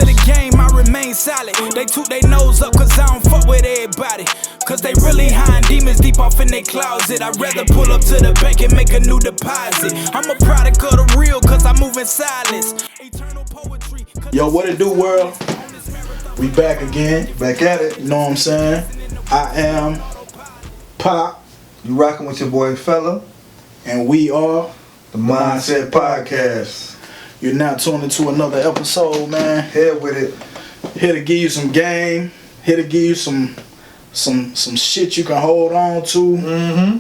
of the game, I remain silent. They toot their nose up cause I don't fuck with everybody. Cause they really hiding demons deep off in their closet. I'd rather pull up to the bank and make a new deposit. I'm a product of the real cause I move in silence. Eternal poetry. Yo, what it do, world? We back again. Back at it. You know what I'm saying? I am Pop. You rocking with your boy Fella. And we are the Mindset Podcast. You're now tuned into another episode, man. Here with it. Here to give you some game. Here to give you some shit you can hold on to.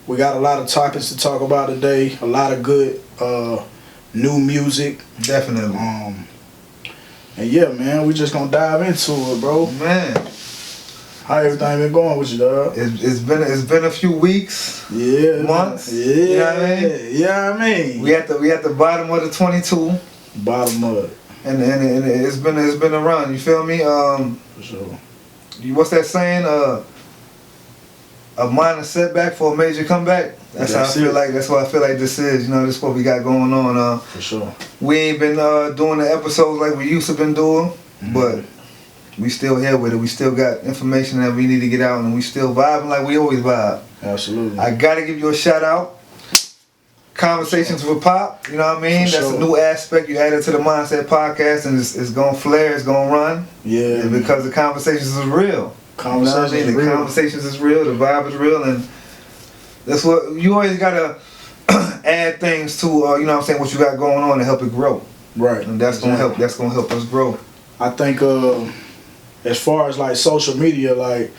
We got a lot of topics to talk about today. A lot of good new music. Definitely. And yeah, man, we just gonna dive into it, bro. Man, how everything been going with you, dog? It's been a few weeks. Yeah. Months. Yeah. You know what I mean? Yeah, I mean. We at the bottom of the 22. Bottom of it. And it's been a run. You feel me? For sure. What's that saying? A minor setback for a major comeback. That's how I feel like. That's what I feel like this is. You know, this is what we got going on. For sure. We ain't been doing the episodes like we used to been doing, but we still here with it. We still got information that we need to get out, and we still vibing like we always vibe. Absolutely. I gotta give you a shout out. Conversations with Pop. You know what I mean? That's a new aspect you added to the Mindset Podcast, and it's gonna flare. It's gonna run. Yeah. Because the conversations is real. Conversations is real. The conversations is real. The vibe is real, and that's what you always gotta add things to. You know what I'm saying? What you got going on to help it grow. Right. And that's gonna help. That's gonna help us grow. I think as far as like social media, like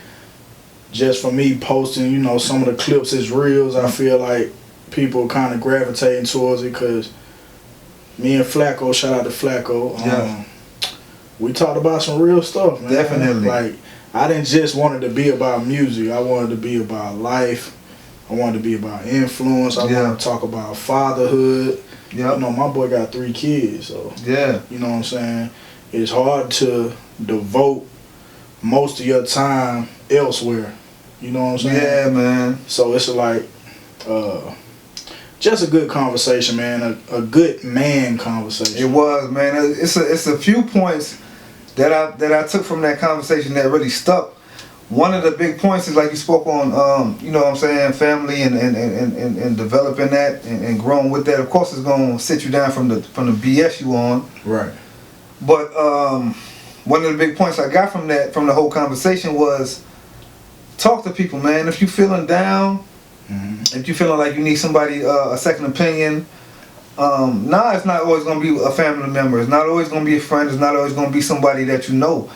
just for me posting, you know, some of the clips as reels, I feel like people kind of gravitating towards it because me and Flacco, shout out to Flacco, we talked about some real stuff, man. Definitely. Like, I didn't just want it to be about music. I wanted to be about life. I wanted to be about influence. I wanted to talk about fatherhood. Yeah. You know, my boy got 3 kids, so you know what I'm saying? It's hard to devote most of your time elsewhere. You know what I'm saying? Yeah, man. So it's like just a good conversation, man. A good man conversation. It was, man. It's a few points that I took from that conversation that really stuck. One of the big points is like you spoke on, you know what I'm saying, family and developing that and growing with that. Of course, it's gonna sit you down from the BS you on. Right. But one of the big points I got from the whole conversation was talk to people, man. If you feeling down, if you feeling like you need somebody a second opinion, it's not always gonna be a family member. It's not always gonna be a friend. It's not always gonna be somebody that you know.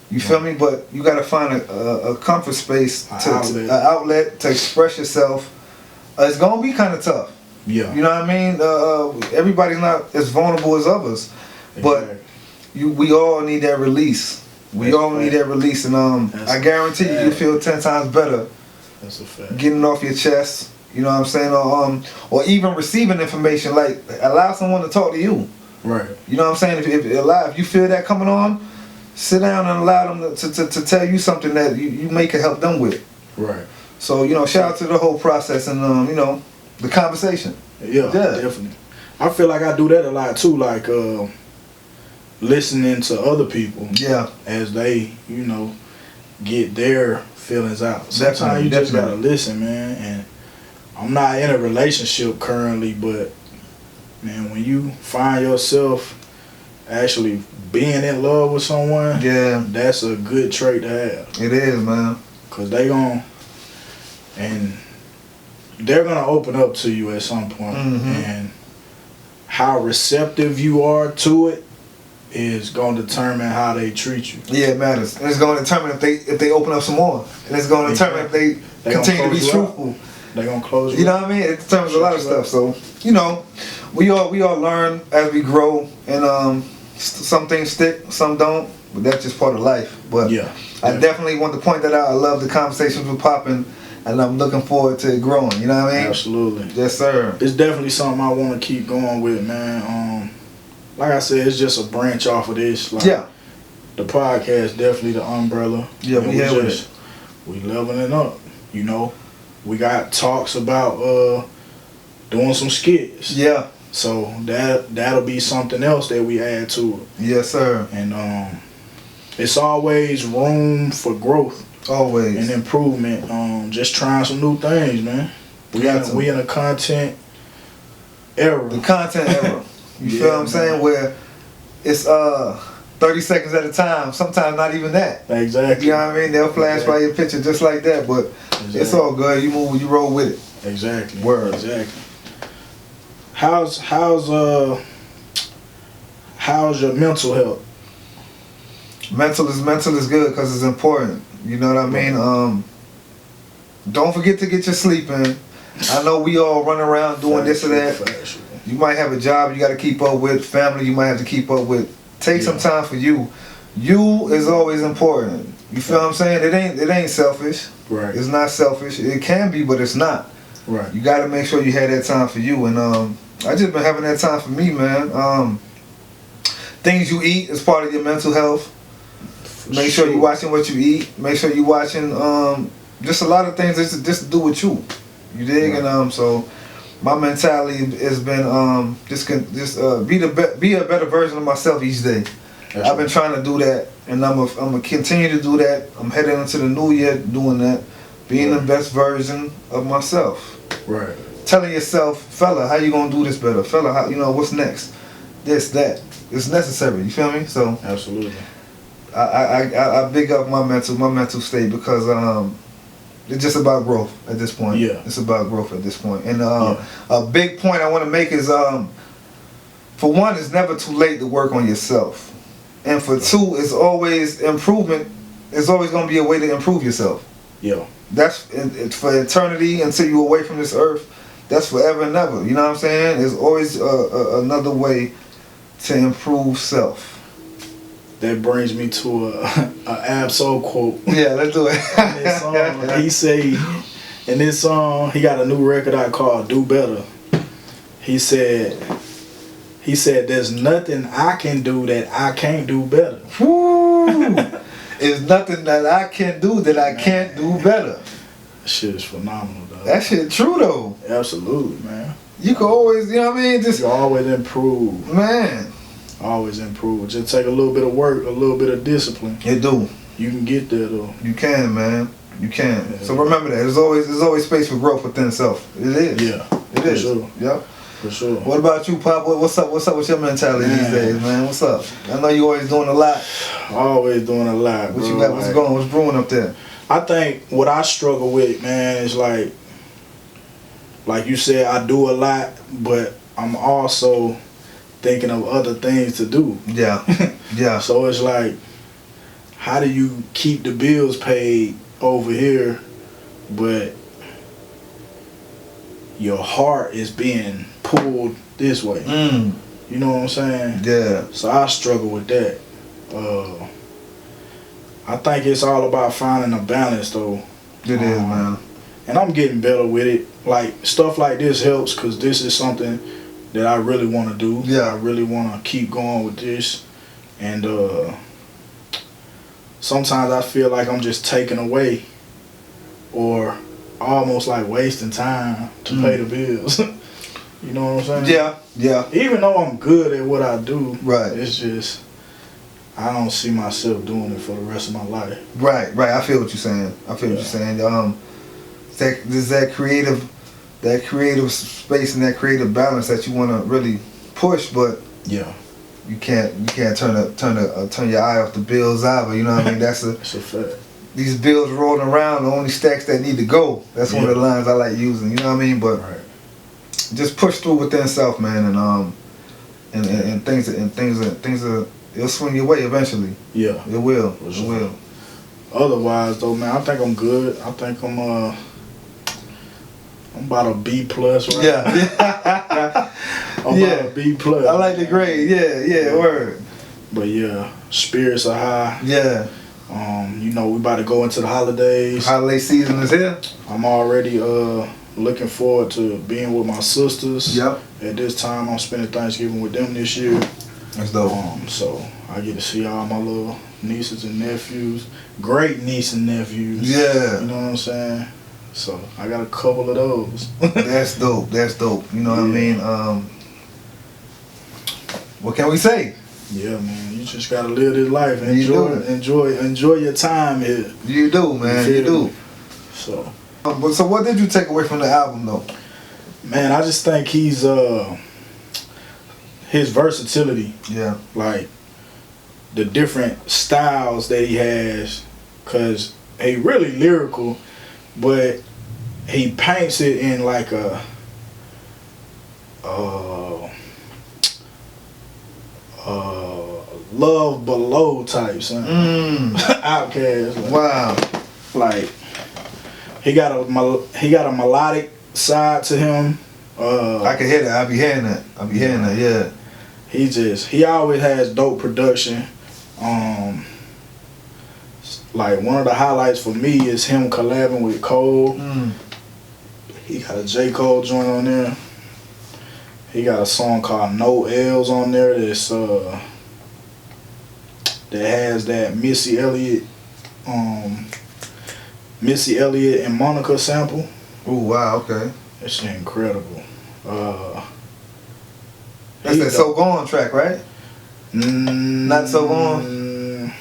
You feel me? But you gotta find a comfort space, an outlet to express yourself. It's gonna be kind of tough. Yeah. You know what I mean? Everybody's not as vulnerable as others, but we all need that release. We all need that release, and I guarantee you feel 10 times better. That's a fact. Getting off your chest. You know what I'm saying? Or even receiving information. Like allow someone to talk to you. Right. You know what I'm saying? If you feel that coming on, sit down and allow them to tell you something that you may can help them with. Right. So, you know, shout out to the whole process and, you know, the conversation. Yeah, definitely. I feel like I do that a lot too, like listening to other people. Yeah. As they, you know, get their feelings out. Sometimes you just gotta listen, man. And I'm not in a relationship currently, but man, when you find yourself actually being in love with someone, that's a good trait to have. It is, man. Cause they're gonna open up to you at some point, and how receptive you are to it is gonna determine how they treat you. Yeah, it matters. And it's gonna determine if they open up some more, and it's gonna determine if they continue to be truthful. They're gonna close you. You know what I mean? It determines a lot of stuff. So, you know, we all learn as we grow, and some things stick, some don't, but that's just part of life. But I definitely want to point that out. I love the conversations with popping, and I'm looking forward to it growing. You know what I mean? Absolutely. Yes, sir. It's definitely something I want to keep going with, man. Like I said, it's just a branch off of this. Like, the podcast definitely the umbrella. Yeah, we leveling up. You know, we got talks about doing some skits. Yeah. So that'll be something else that we add to it. Yes, sir. And it's always room for growth. Always. And improvement. Just trying some new things, man. We in a content era. The content era. You feel what I'm saying? Where it's 30 seconds at a time. Sometimes not even that. Exactly. You know what I mean? They'll flash by your picture just like that, but it's all good. You move, you roll with it. Exactly. Word. Exactly. How's your mental health? Mental is good because it's important. You know what I mean? Don't forget to get your sleep in. I know we all run around doing this or that. You might have a job you got to keep up with, family you might have to keep up with. Take some time for you. You is always important. You feel what I'm saying? It ain't selfish. Right. It's not selfish. It can be, but it's not. Right. You got to make sure you have that time for you. And I just been having that time for me, man. Things you eat is part of your mental health. Make sure you're watching what you eat. Make sure you're watching just a lot of things just to do with you. You dig? Right. And so my mentality has been be a better version of myself each day. I've been trying to do that, and I'm gonna continue to do that. I'm heading into the new year doing that, being the best version of myself. Right. Telling yourself, fella, how you gonna do this better? Fella, how, what's next? This, that. It's necessary. You feel me? So absolutely. I big up my mental state because it's just about growth at this point. Yeah. It's about growth at this point. And a big point I want to make is for one, it's never too late to work on yourself. And for two, it's always improvement. It's always going to be a way to improve yourself. Yeah. That's for eternity until you're away from this earth. That's forever and ever. You know what I'm saying? There's always another way to improve self. That brings me to a Absol quote. Yeah, let's do it. In this song, he say, in this song, he got a new record out called "Do Better." He said, "There's nothing I can do that I can't do better." Woo! There's nothing that I can do that I can't do better. That shit is phenomenal, dog. That shit true though. Absolutely, man. You can always, you know what I mean? You always improve, man. Always improve. Just take a little bit of work, a little bit of discipline. It do. You can get there though. You can, man. You can. Yeah. So remember that. There's always space for growth within self. It is. Yeah. It is. For sure. Yep. For sure. What about you, Pop? What's up with your mentality these days, man? What's up? I know you always doing a lot. Always doing a lot, bro. What you got? What's going? What's brewing up there? I think what I struggle with, man, is like you said, I do a lot, but I'm also thinking of other things to do. Yeah. Yeah. So it's like, how do you keep the bills paid over here, but your heart is being pulled this way? You know what I'm saying? Yeah. So I struggle with that. I think it's all about finding a balance, though. It is, man. And I'm getting better with it. Like, stuff like this helps because this is something that I really want to do. Yeah. I really want to keep going with this. And sometimes I feel like I'm just taking away or almost like wasting time to pay the bills. You know what I'm saying? Yeah, yeah. Even though I'm good at what I do, right, it's just I don't see myself doing it for the rest of my life. Right. I feel what you're saying. What you're saying. There's that creative space and that creative balance that you want to really push, but yeah, you can't turn your eye off the bills either. You know what I mean? That's a fact. These bills rolling around, the only stacks that need to go. That's one of the lines I like using. You know what I mean? But just push through within self, man, and things it'll swing your way eventually. Yeah, it will. Sure. It will. Otherwise, though, man, I think I'm good. I think I'm about a B plus, right? Yeah. I'm about a B plus. I like the grade. Yeah, word. But yeah, spirits are high. Yeah. You know, we about to go into the holidays. Holiday season is here. I'm already looking forward to being with my sisters. Yep. At this time, I'm spending Thanksgiving with them this year. That's dope. So I get to see all my little nieces and nephews. Great niece and nephews. Yeah. You know what I'm saying? So I got a couple of those. That's dope. You know what I mean? What can we say? Yeah, man. You just gotta live this life. Enjoy your time here. You do, man. You do. So. So what did you take away from the album, though? Man, I just think he's his versatility. Yeah. Like the different styles that he has, cause he really lyrical, but he paints it in like a Love Below type son. Outcast. Like, wow. Like he got a melodic side to him. I can hear that. I be hearing that. Yeah. He always has dope production. Like one of the highlights for me is him collabing with Cole. He got a J. Cole joint on there. He got a song called No L's on there that's that has that Missy Elliott and Monica sample. Oh wow, okay. That's incredible. That's that So Gone track, right? Not So Gone?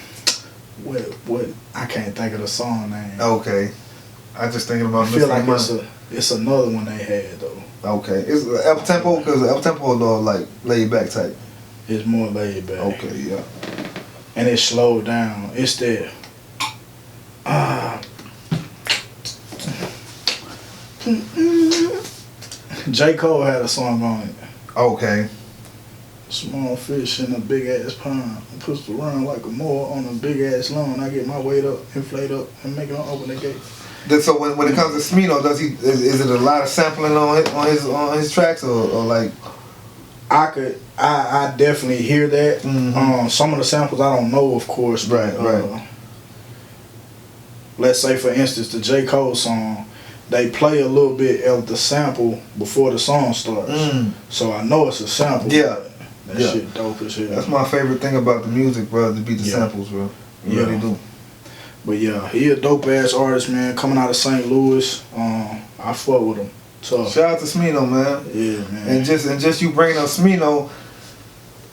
What? I can't think of the song name. Okay. I just thinking about I feel like it's another one they had though. Okay. It's up tempo because up tempo is like laid back type. It's more laid back. Okay, yeah. And it's slowed down. It's that J. Cole had a song on it. Okay. Small fish in a big ass pond. Puts the run like a moor on a big ass lawn. I get my weight up, inflate up, and make it open the gate. So when it comes to Smino, is it a lot of sampling on his tracks or like? I definitely hear that. Some of the samples I don't know, of course. But, right. Let's say for instance the J. Cole song, they play a little bit of the sample before the song starts. So I know it's a sample. Yeah. That shit dope as hell. That's my favorite thing about the music, bro, to be the samples, bro. You really do. But yeah, he a dope ass artist, man. Coming out of St. Louis, I fuck with him. Tough. Shout out to Smino, man. Yeah, man. And just you bringing up Smino,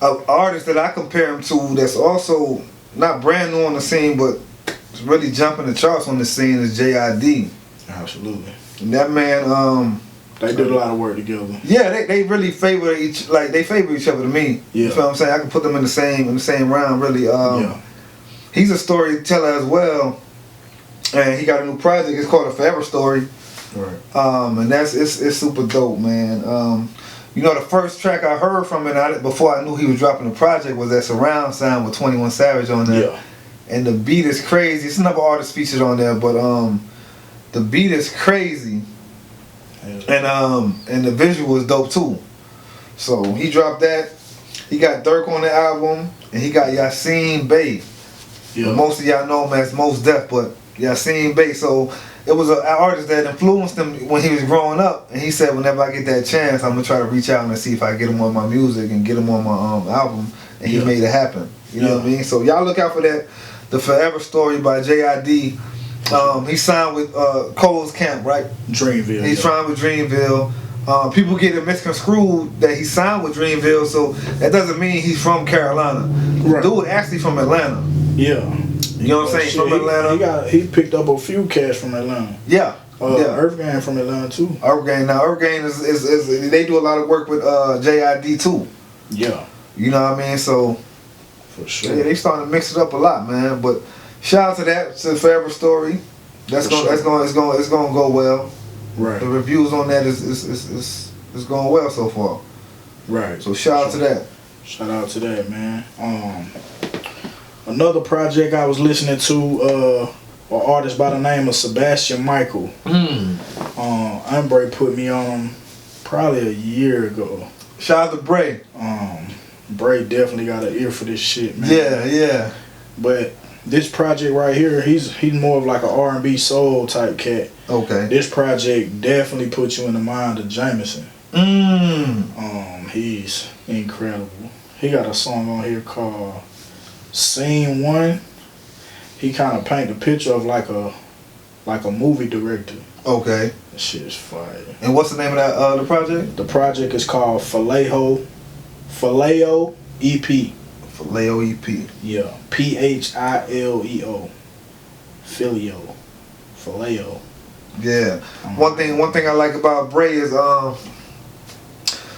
an artist that I compare him to that's also not brand new on the scene, but really jumping the charts on the scene is J.I.D. Absolutely. And that man, they did a lot of work together. Yeah, they really favor each other to me. Yeah. You feel what I'm saying? I can put them in the same round, really. He's a storyteller as well, and he got a new project. It's called A Forever Story. Right. And it's super dope, man. You know, the first track I heard from it before I knew he was dropping the project was that Surround Sound with 21 Savage on there. Yeah. And the beat is crazy. It's another artist featured on there, but the beat is crazy. And the visual is dope too. So he dropped that. He got Tariq on the album, and he got Yasin Bey. Yeah. Most of y'all know him as Mos Def, but Yasin Bey. So it was an artist that influenced him when he was growing up, and he said, whenever I get that chance, I'm gonna try to reach out and see if I get him on my music and get him on my album. And he made it happen. You know what I mean? So y'all look out for that. The Forever Story by J.I.D. He signed with Cole's Camp, right? Dreamville. He's signed with Dreamville. People get it misconstrued that he signed with Dreamville, so that doesn't mean he's from Carolina. Right. Dude actually from Atlanta. Yeah. You know what I'm saying? From Atlanta. He picked up a few cats from Atlanta. Yeah. Earth Gang from Atlanta too. Earth Gang. Now Earth Gang is they do a lot of work with J.I.D. too. Yeah. You know what I mean? So for sure. Yeah, they starting to mix it up a lot, man. But shout out to that, to the Forever Story. It's gonna go well. Right. The reviews on that is going well so far. Right. So shout out to that. Shout out to that, man. Another project I was listening to, an artist by the name of Sebastian Michael. Umbre put me on him probably a year ago. Shout out to Bray. Bray definitely got an ear for this shit, man. Yeah. But this project right here, he's more of like an R&B soul type cat. Okay. This project definitely puts you in the mind of Jameson. He's incredible. He got a song on here called Scene 1. He kind of paint the picture of like a movie director. Okay. That shit is fire. And what's the name of that the project? The project is called Faleo EP. Phileo EP. Yeah. Phileo. Phileo. Phileo. Yeah. One thing I like about Bray is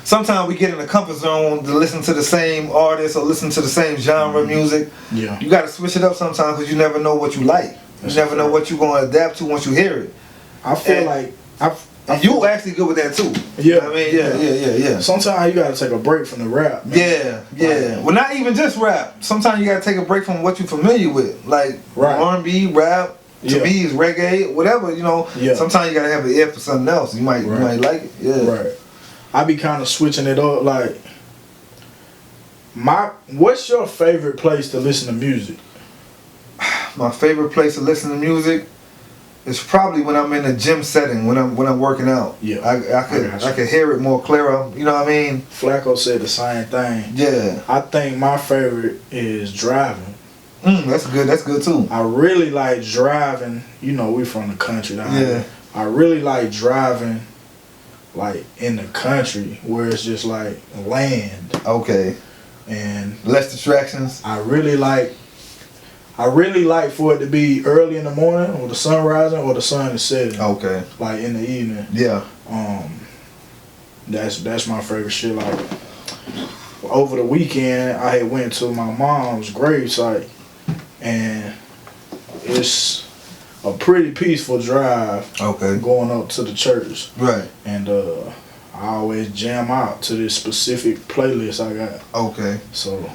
sometimes we get in the comfort zone to listen to the same artist or listen to the same genre of music. Yeah. You got to switch it up sometimes because you never know what you like. You never know what you're going to adapt to once you hear it. I feel like you actually good with that too. Yeah. I mean, yeah. Sometimes you got to take a break from the rap, man. Yeah. Well, not even just rap. Sometimes you got to take a break from what you're familiar with. Like R&B, rap. To me, it's reggae, whatever, you know. Yeah. Sometimes you gotta have an ear for something else. You might like it. Yeah. Right. I be kind of switching it up. Like, what's your favorite place to listen to music? My favorite place to listen to music is probably when I'm in a gym setting, when I'm working out. Yeah. I could hear it more clearer. You know what I mean? Flacco said the same thing. Yeah. I think my favorite is driving. That's good. That's good too. I really like driving. You know, we from the country down here. I really like driving, like in the country where it's just like land. Okay. And less distractions. I really like for it to be early in the morning, or the sun rising, or the sun is setting. Okay. Like in the evening. Yeah. That's my favorite shit. Like over the weekend, I had went to my mom's gravesite. And it's a pretty peaceful drive. Okay. Going up to the church. Right. And I always jam out to this specific playlist I got. Okay. So,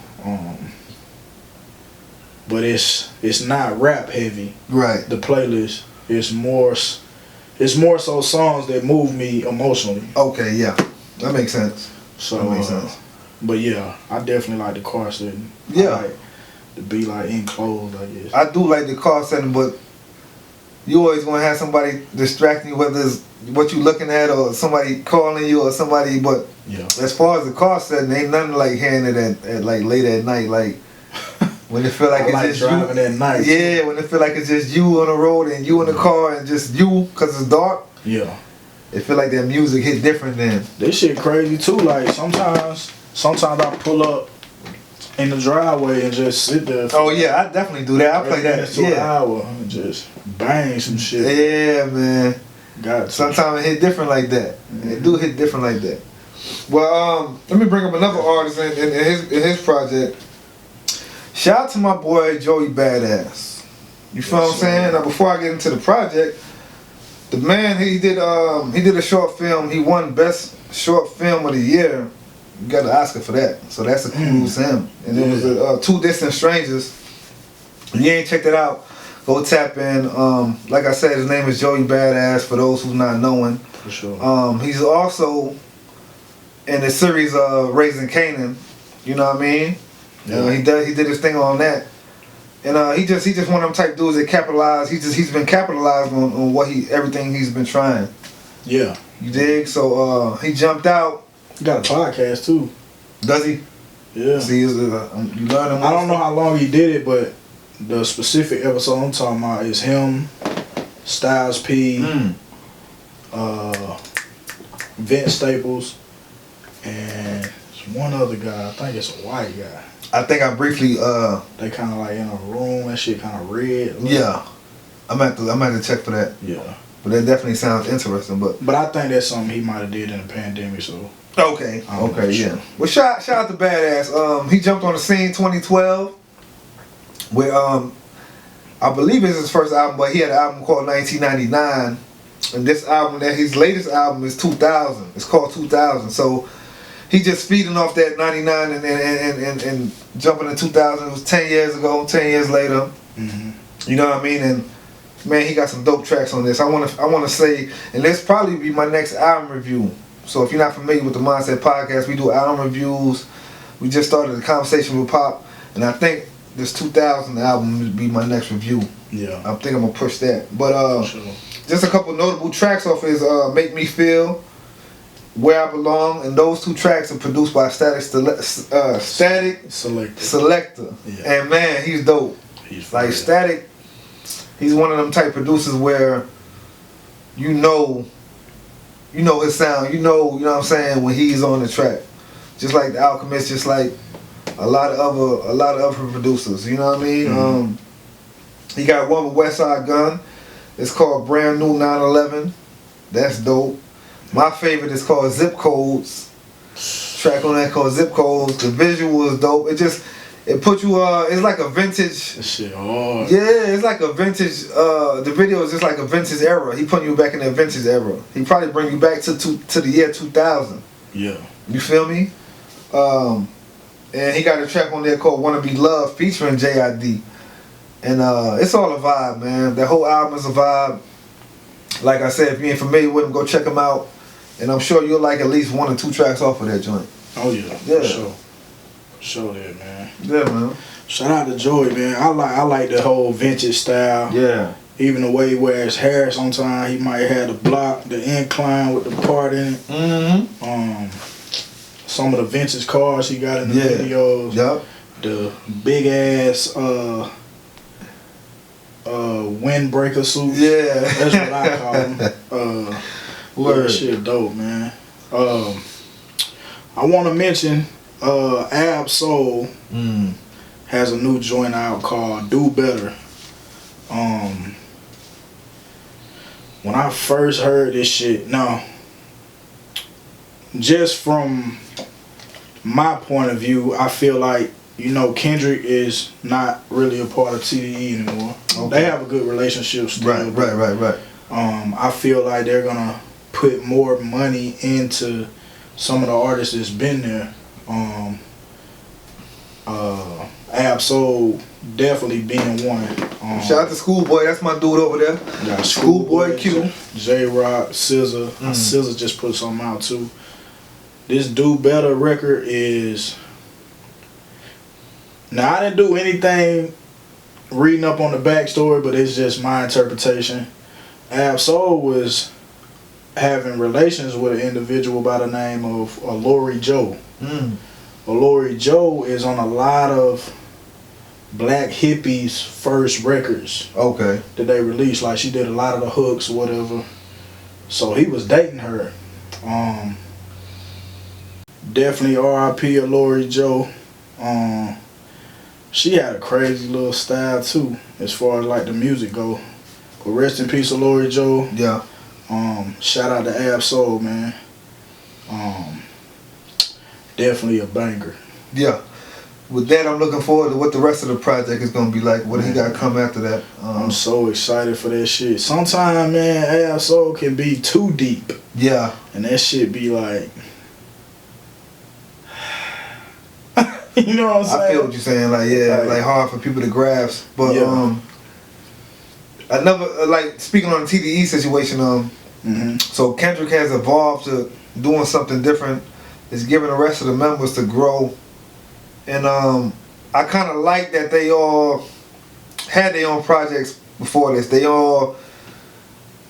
but it's not rap heavy. Right. The playlist is more so songs that move me emotionally. Okay. Yeah. That makes sense. So that makes sense. But yeah, I definitely like the car setting. Yeah. To be like enclosed, I guess. I do like the car setting, but you always gonna have somebody distracting you, whether it's what you looking at or somebody calling you or somebody. But as far as the car setting, ain't nothing like hearing it at like late at night, like when it feel like it's just driving you. At night. Yeah, when it feel like it's just you on the road and you in the car and just you, cause it's dark. Yeah. It feel like that music hit different then. This shit crazy too. Like sometimes I pull up in the driveway and just sit there. Oh yeah, I definitely do that. I play that to an hour and just bang some shit. Yeah, man. Sometimes it hit different like that. It do hit different like that. Well, let me bring up another artist in his project. Shout out to my boy Joey Badass. You feel what I'm saying? Now before I get into the project, the man he did a short film. He won Best Short Film of the Year. You got an Oscar for that, so that's a kudos to him. And it was Two Distant Strangers. If you ain't checked it out, go tap in. Like I said, his name is Joey Badass. For those who's not knowing, for sure. He's also in the series Raising Kanan. You know what I mean? Yeah. He did his thing on that, and he just one of them type dudes that capitalize. He's been capitalized on everything he's been trying. Yeah. You dig? So he jumped out. He got a podcast too. Does he? Yeah. See, you learn him. I don't know how long he did it, but the specific episode I'm talking about is him, Styles P, Vince Staples, and one other guy. I think it's a white guy. I think I briefly they kind of like in a room. That shit kind of red. Yeah. I'm gonna have to check for that. Yeah. But that definitely sounds interesting. But I think that's something he might have did in the pandemic. So. Okay. Yeah. Well, shout out to Badass. He jumped on the scene 2012. Where I believe it's his first album, but he had an album called 1999, and this album, his latest album is 2000. It's called 2000. So he just feeding off that 99 and jumping in 2000. It was 10 years ago. 10 years later. Mm-hmm. You know what I mean? And man, he got some dope tracks on this. I want to say, and this probably be my next album review. So if you're not familiar with the Mindset Podcast, we do album reviews. We just started a conversation with Pop, and I think this 2000 album would be my next review. Yeah. I think I'm going to push that. But just a couple notable tracks off his Make Me Feel, Where I Belong, and those two tracks are produced by Static Selector. Yeah. And man, he's dope. He's like Static, he's one of them type producers where you know his sound, you know what I'm saying, when he's on the track. Just like The Alchemist, just like a lot of other producers. You know what I mean? He got one with Westside Gun. It's called Brand New 911. That's dope. My favorite is called Zip Codes. Track on that called Zip Codes. The visual is dope. It put you it's like a vintage. That shit hard. Yeah, it's like a vintage. The video is just like a vintage era. He putting you back in that vintage era. He probably bring you back to the year 2000. Yeah. You feel me? And he got a track on there called Wanna Be Loved featuring JID. And it's all a vibe, man. The whole album is a vibe. Like I said, if you ain't familiar with him, go check him out. And I'm sure you'll like at least 1 or 2 tracks off of that joint. Oh yeah. For sure. Show that, man. Yeah, man. Shout out to Joey, man. I like the whole vintage style. Yeah. Even the way he wears hair sometimes, he might have the block, the incline with the part in it. Some of the vintage cars he got in the videos. Yep. The big ass windbreaker suits. Yeah. That's what I call them. That shit dope, man. I want to mention Ab Soul has a new joint out called Do Better. When I first heard this shit, just from my point of view, I feel like, Kendrick is not really a part of TDE anymore. Okay. They have a good relationship still. Right. I feel like they're gonna put more money into some of the artists that's been there. Ab Soul definitely being one. Shout out to Schoolboy, that's my dude over there. Yeah, Schoolboy Q. J-Rock, SZA. SZA just put something out too. This Do Better record is... Now, I didn't do anything reading up on the backstory, but it's just my interpretation. Ab Soul was having relations with an individual by the name of Lori Joe. Lori Joe is on a lot of Black Hippies' first records. Okay. That they released. Like, she did a lot of the hooks or whatever. So he was dating her. Definitely R.I.P. of Lori Joe. She had a crazy little style too, as far as like the music go. But rest in peace of Lori Joe. Yeah. Shout out to Ab Soul, man. Definitely a banger. Yeah. With that, I'm looking forward to what the rest of the project is gonna be like. What he got to come after that. I'm so excited for that shit. Sometimes, man, Ab Soul can be too deep. Yeah. And that shit be like... You know what I'm saying? I feel what you're saying. Like hard for people to grasp. But another speaking on the TDE situation. So Kendrick has evolved to doing something different. It's giving the rest of the members to grow, and I kind of like that they all had their own projects before this. They all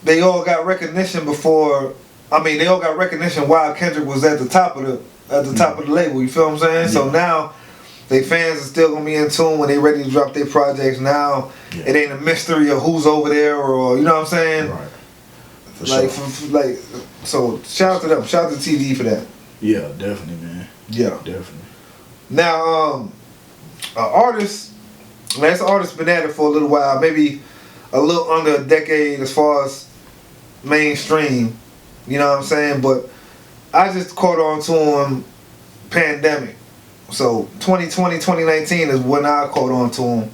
got recognition before. I mean, they all got recognition while Kendrick was at the top of the label. You feel what I'm saying? So now, they fans are still gonna be in tune when they ready to drop their projects. Now, it ain't a mystery of who's over there or you know what I'm saying? Right. For sure. So shout out to them. Shout out to TDE for that. Yeah, definitely, man. Yeah, definitely. Now, artist been at it for a little while, maybe a little under a decade as far as mainstream. You know what I'm saying? But I just caught on to him pandemic. So 2020, 2019 is when I caught on to him.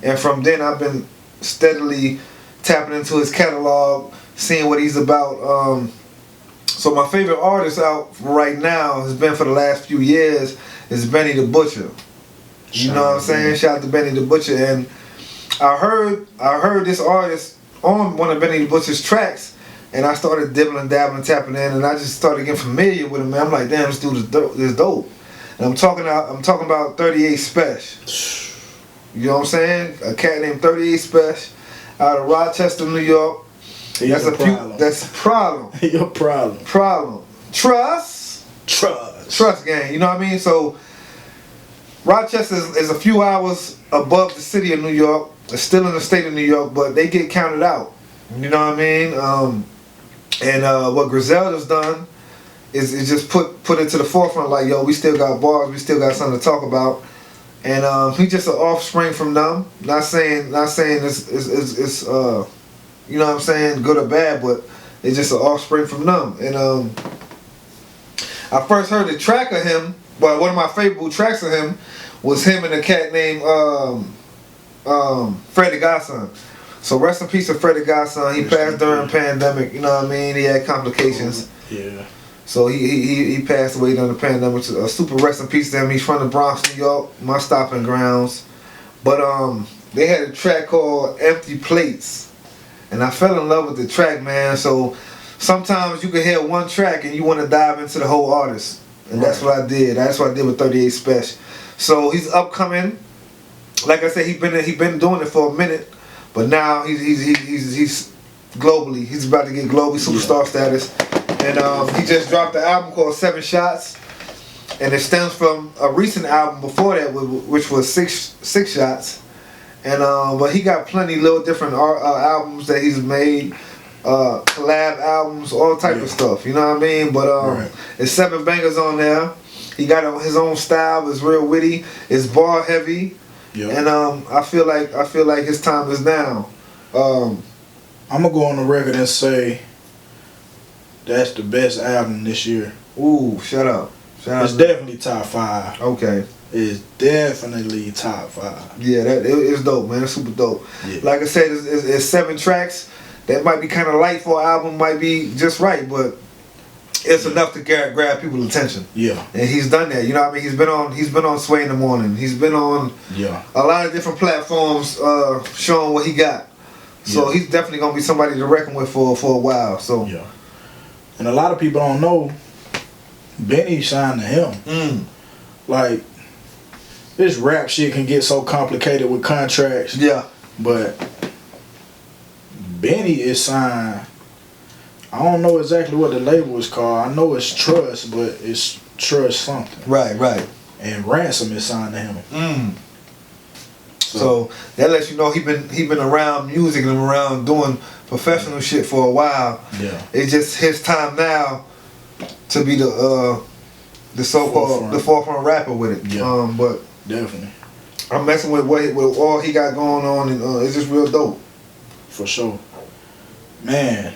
And from then I've been steadily tapping into his catalog, seeing what he's about. So my favorite artist out right now has been for the last few years is Benny the Butcher. You know what I'm saying? Shout out to Benny the Butcher. And I heard this artist on one of Benny the Butcher's tracks, and I started dibbling, dabbling, tapping in, and I just started getting familiar with him. Man, I'm like, damn, this dude is dope. And I'm talking about 38 Special. You know what I'm saying? A cat named 38 Special out of Rochester, New York. That's a problem. Your problem. Problem. Trust gang. You know what I mean? So Rochester is a few hours above the city of New York. It's still in the state of New York, but they get counted out. You know what I mean? And what Griselda's done It's just put it to the forefront like, yo, we still got bars, we still got something to talk about. And he's just an offspring from them. Not saying it's you know what I'm saying, good or bad, but it's just an offspring from them. And I first heard the track of him, but one of my favorite tracks of him was him and a cat named Freddie Godson. So rest in peace to Freddie Godson. He passed during the pandemic, you know what I mean? He had complications. Yeah. So he passed away during the pandemic. A super rest in peace to him. He's from the Bronx, New York, my stopping grounds. But they had a track called Empty Plates. And I fell in love with the track, man. So sometimes you can hear one track and you want to dive into the whole artist. And that's what I did. That's what I did with 38 Special. So he's upcoming. Like I said, he been doing it for a minute. But now he's globally. He's about to get globally superstar status. And he just dropped an album called 7 Shots. And it stems from a recent album before that, which was Six Shots. And but he got plenty little different albums that he's made, collab albums, all type of stuff. You know what I mean? But it's 7 bangers on there. He got his own style. It's real witty. It's bar heavy. Yep. And I feel like his time is now. I'm gonna go on the record and say that's the best album this year. Ooh, shut up. It's definitely top 5. Okay. It's definitely top 5. Yeah, it's dope, man. It's super dope. Yeah. Like I said, it's 7 tracks. That might be kind of light for an album, might be just right, but it's enough to grab people's attention. Yeah. And he's done that. You know what I mean? He's been on Sway in the Morning. He's been on a lot of different platforms showing what he got. So he's definitely gonna be somebody to reckon with for a while. So and a lot of people don't know Benny signed to him. Like, this rap shit can get so complicated with contracts. Yeah. But Benny is signed. I don't know exactly what the label is called. I know it's Trust, but it's Trust something. Right. And Ransom is signed to him. So that lets you know he been around music and around doing professional shit for a while. Yeah. It's just his time now to be the so-called the forefront rapper with it. Yeah. But definitely, I'm messing with all he got going on, and it's just real dope. For sure, man.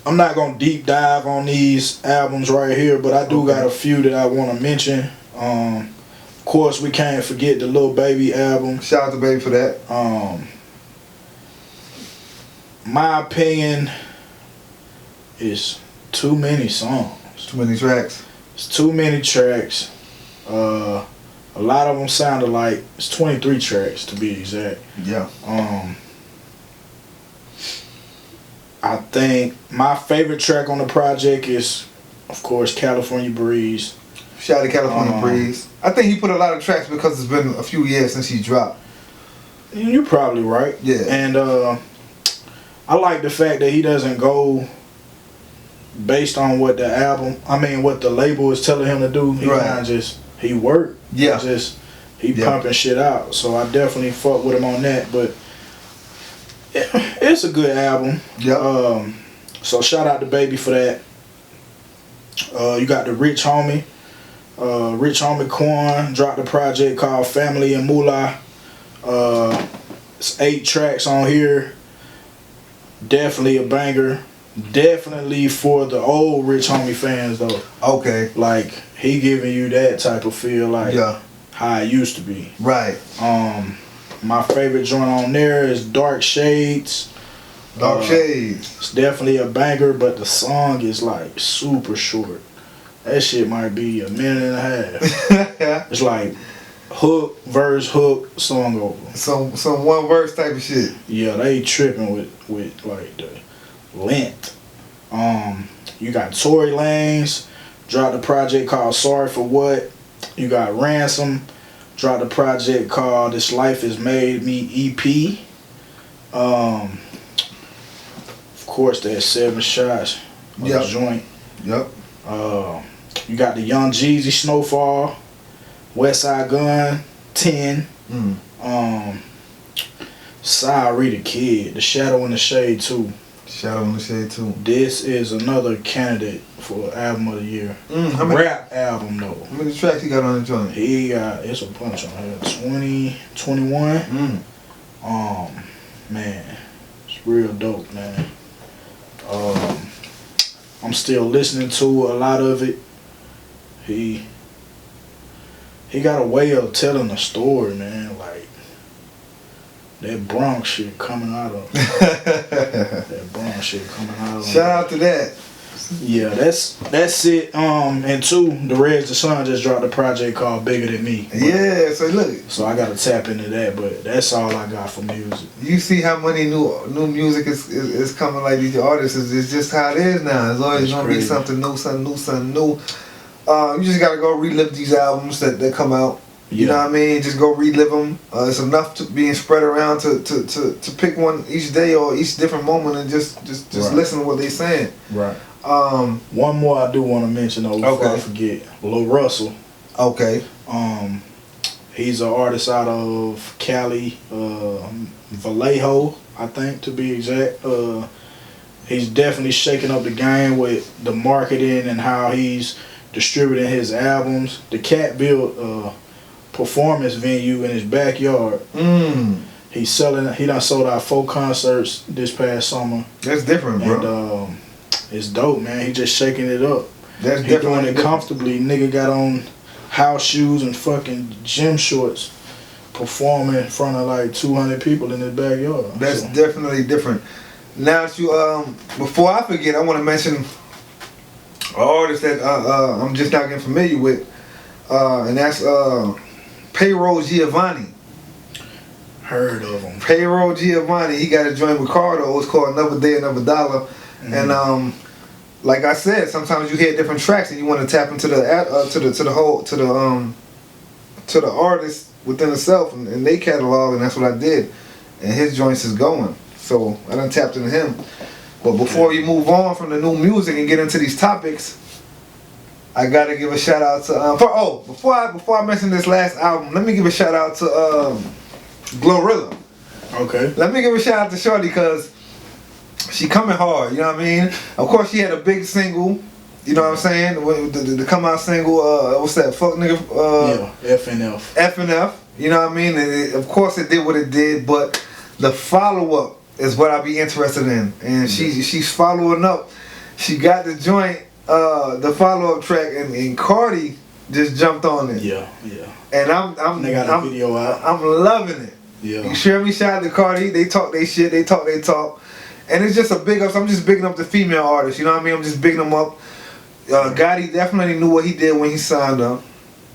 I'm not gonna deep dive on these albums right here, but I do got a few that I want to mention. Of course, we can't forget the Lil Baby album. Shout out to Baby for that. My opinion is too many songs. Too many tracks. It's too many tracks. A lot of them sounded like it's 23 tracks to be exact. Yeah. I think my favorite track on the project is, of course, California Breeze. Shout out to California Breeze. I think he put a lot of tracks because it's been a few years since he dropped. You're probably right. Yeah. And I like the fact that he doesn't go based on what the label is telling him to do. He kind of just, he worked. Yeah. He pumping shit out. So I definitely fuck with him on that. But it's a good album. Yeah. So shout out to Baby for that. You got the Rich Homie Quan dropped a project called Family and Moolah. It's 8 tracks on here. Definitely a banger. Definitely for the old Rich Homie fans though. Okay. Like, he giving you that type of feel like how it used to be. Right. My favorite joint on there is Dark Shades. Dark Shades. It's definitely a banger, but the song is like super short. That shit might be a minute and a half. It's like hook, verse, hook, song over. Some one verse type of shit. Yeah, they tripping with like the length. You got Tory Lanez dropped a project called Sorry for What. You got Ransom dropped a project called This Life Is Made Me EP. Of course, there's 7 Shots on the joint. Yep. You got the Young Jeezy Snowfall, Westside Gun 10. Sorry the Kid, The Shadow in the Shade 2. Shout out Nasheed too. This is another candidate for album of the year. Rap album though. How many tracks he got on the joint? He got, it's a bunch on here. 20, 21. Man, it's real dope, man. I'm still listening to a lot of it. He got a way of telling a story, man. Like that Bronx shit coming out of that Bronx shit coming out of. Shout out to that. Yeah, that's it. And two, the Reds the Sun just dropped a project called Bigger Than Me. Yeah, so look. So I gotta tap into that, but that's all I got for music. You see how many new music is coming, like these artists. It's just how it is now. It's always gonna be something new. You just gotta go relive these albums that come out. You know what I mean? Just go relive them. It's enough to being spread around to pick one each day or each different moment and just listen to what they're saying. Right. One more I do want to mention though before I forget. Lil Russell. Okay. He's an artist out of Cali, Vallejo, I think to be exact. He's definitely shaking up the game with the marketing and how he's distributing his albums. The cat built a performance venue in his backyard. He done sold out 4 concerts this past summer. That's different, bro. And it's dope, man. He just shaking it up. That's he doing it comfortably. Nigga got on house shoes and fucking gym shorts, performing in front of like 200 people in his backyard. That's definitely different. Now that you before I forget, I want to mention an artist that I'm just not getting familiar with, and that's Payroll Giovanni. Heard of him. Payroll Giovanni. He got a joint with Cardo. It's called Another Day, Another Dollar. And like I said, sometimes you hear different tracks and you want to tap into the artist within itself and they catalog, and that's what I did. And his joints is going. So I done tapped into him. But before we move on from the new music and get into these topics, I gotta give a shout out to before I mention this last album, let me give a shout out to Glorilla. Okay. Let me give a shout out to Shorty because she coming hard, you know what I mean? Of course she had a big single, you know what I'm saying? The come out single, what's that, fuck nigga? FNF. FNF, you know what I mean? And of course it did what it did, but the follow-up is what I'll be interested in. And she's following up. She got the joint, the follow-up track, and Cardi just jumped on it. Yeah. And they got a video out. I'm loving it. Yeah. You hear me? Shout out to Cardi. They talk they shit. They talk. And it's just a big up. I'm just bigging up the female artists. You know what I mean? I'm just bigging them up. Gotti definitely knew what he did when he signed up.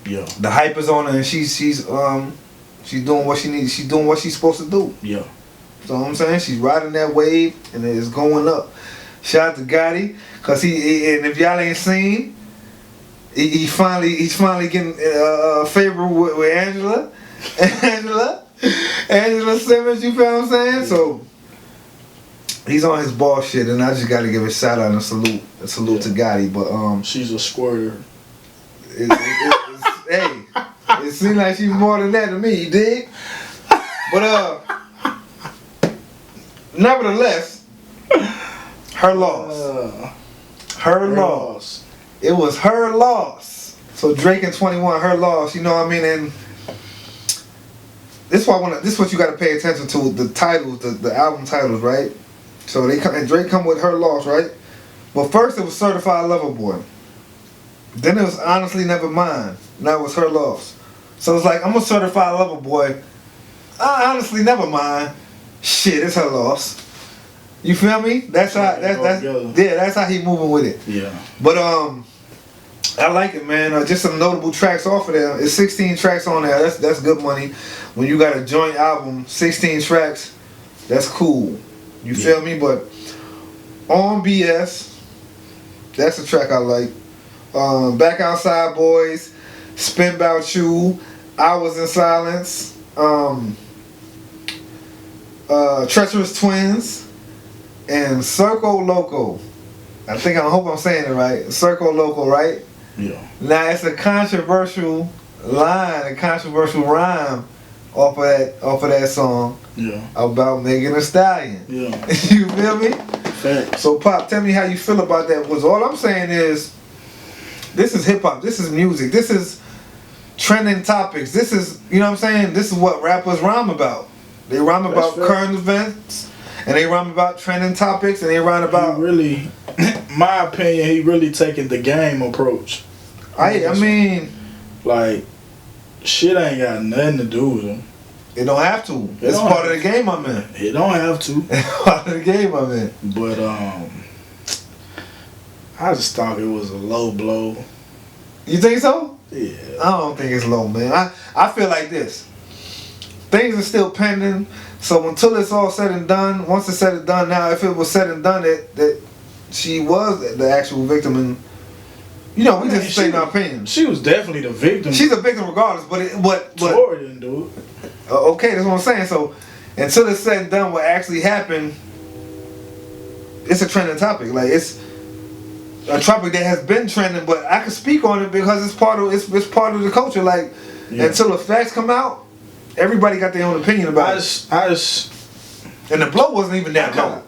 Yeah. The hype is on her, and she's doing what she needs. She's doing what she's supposed to do. Yeah. So I'm saying she's riding that wave, and it's going up. Shout out to Gotti, cause and if y'all ain't seen, he's finally getting favor with Angela Simmons. You feel what I'm saying? So he's on his ball shit, and I just gotta give a shout out and salute to Gotti. But she's a squirter. Hey, it seems like she's more than that to me. You dig? But nevertheless, her loss. Her loss. It was her loss. So Drake and 21, her loss. You know what I mean? And this is what you got to pay attention to. The titles, the album titles, right? So Drake come with her loss, right? But first it was Certified Lover Boy. Then it was Honestly Never Mine. Now it was her loss. So it's like, I'm a Certified Lover Boy. Honestly Never Mind. Shit, it's her loss. You feel me? That's how he moving with it. Yeah. But I like it, man. Just some notable tracks off of there. It's 16 tracks on there. That's good money. When you got a joint album, 16 tracks, that's cool. You feel me? But On BS, that's a track I like. Back Outside Boys, Spin Bout You, Hours in Silence, Treacherous Twins, and Circo Loco. I hope I'm saying it right. Circo Loco, right? Yeah. Now it's a controversial line, a controversial rhyme off of that song. Yeah. About Megan Thee Stallion. Yeah. You feel me? Fact. So, Pop, tell me how you feel about that. Because all I'm saying is, this is hip hop. This is music. This is trending topics. This is, you know what I'm saying? This is what rappers rhyme about. They rhyme about current events, and they rhyme about trending topics, and they rhyme about... He really, my opinion, he really taking the game approach. I mean... Like, shit ain't got nothing to do with him. It don't have to. It's part of the game I'm in. It don't have to. It's part of the game I'm in. But, I just thought it was a low blow. You think so? Yeah. I don't think it's low, man. I feel like this. Things are still pending, so until it's all said and done, once it's said and done, now if it was said and done that she was the actual victim, and you know, we just say our opinion. She was definitely the victim. She's a victim regardless, but Tori didn't do it. Okay, that's what I'm saying. So until it's said and done, what actually happened, it's a trending topic. Like it's a topic that has been trending, but I can speak on it because it's part of the culture. Like until the facts come out, everybody got their own opinion about it. I just and the blow wasn't even that low.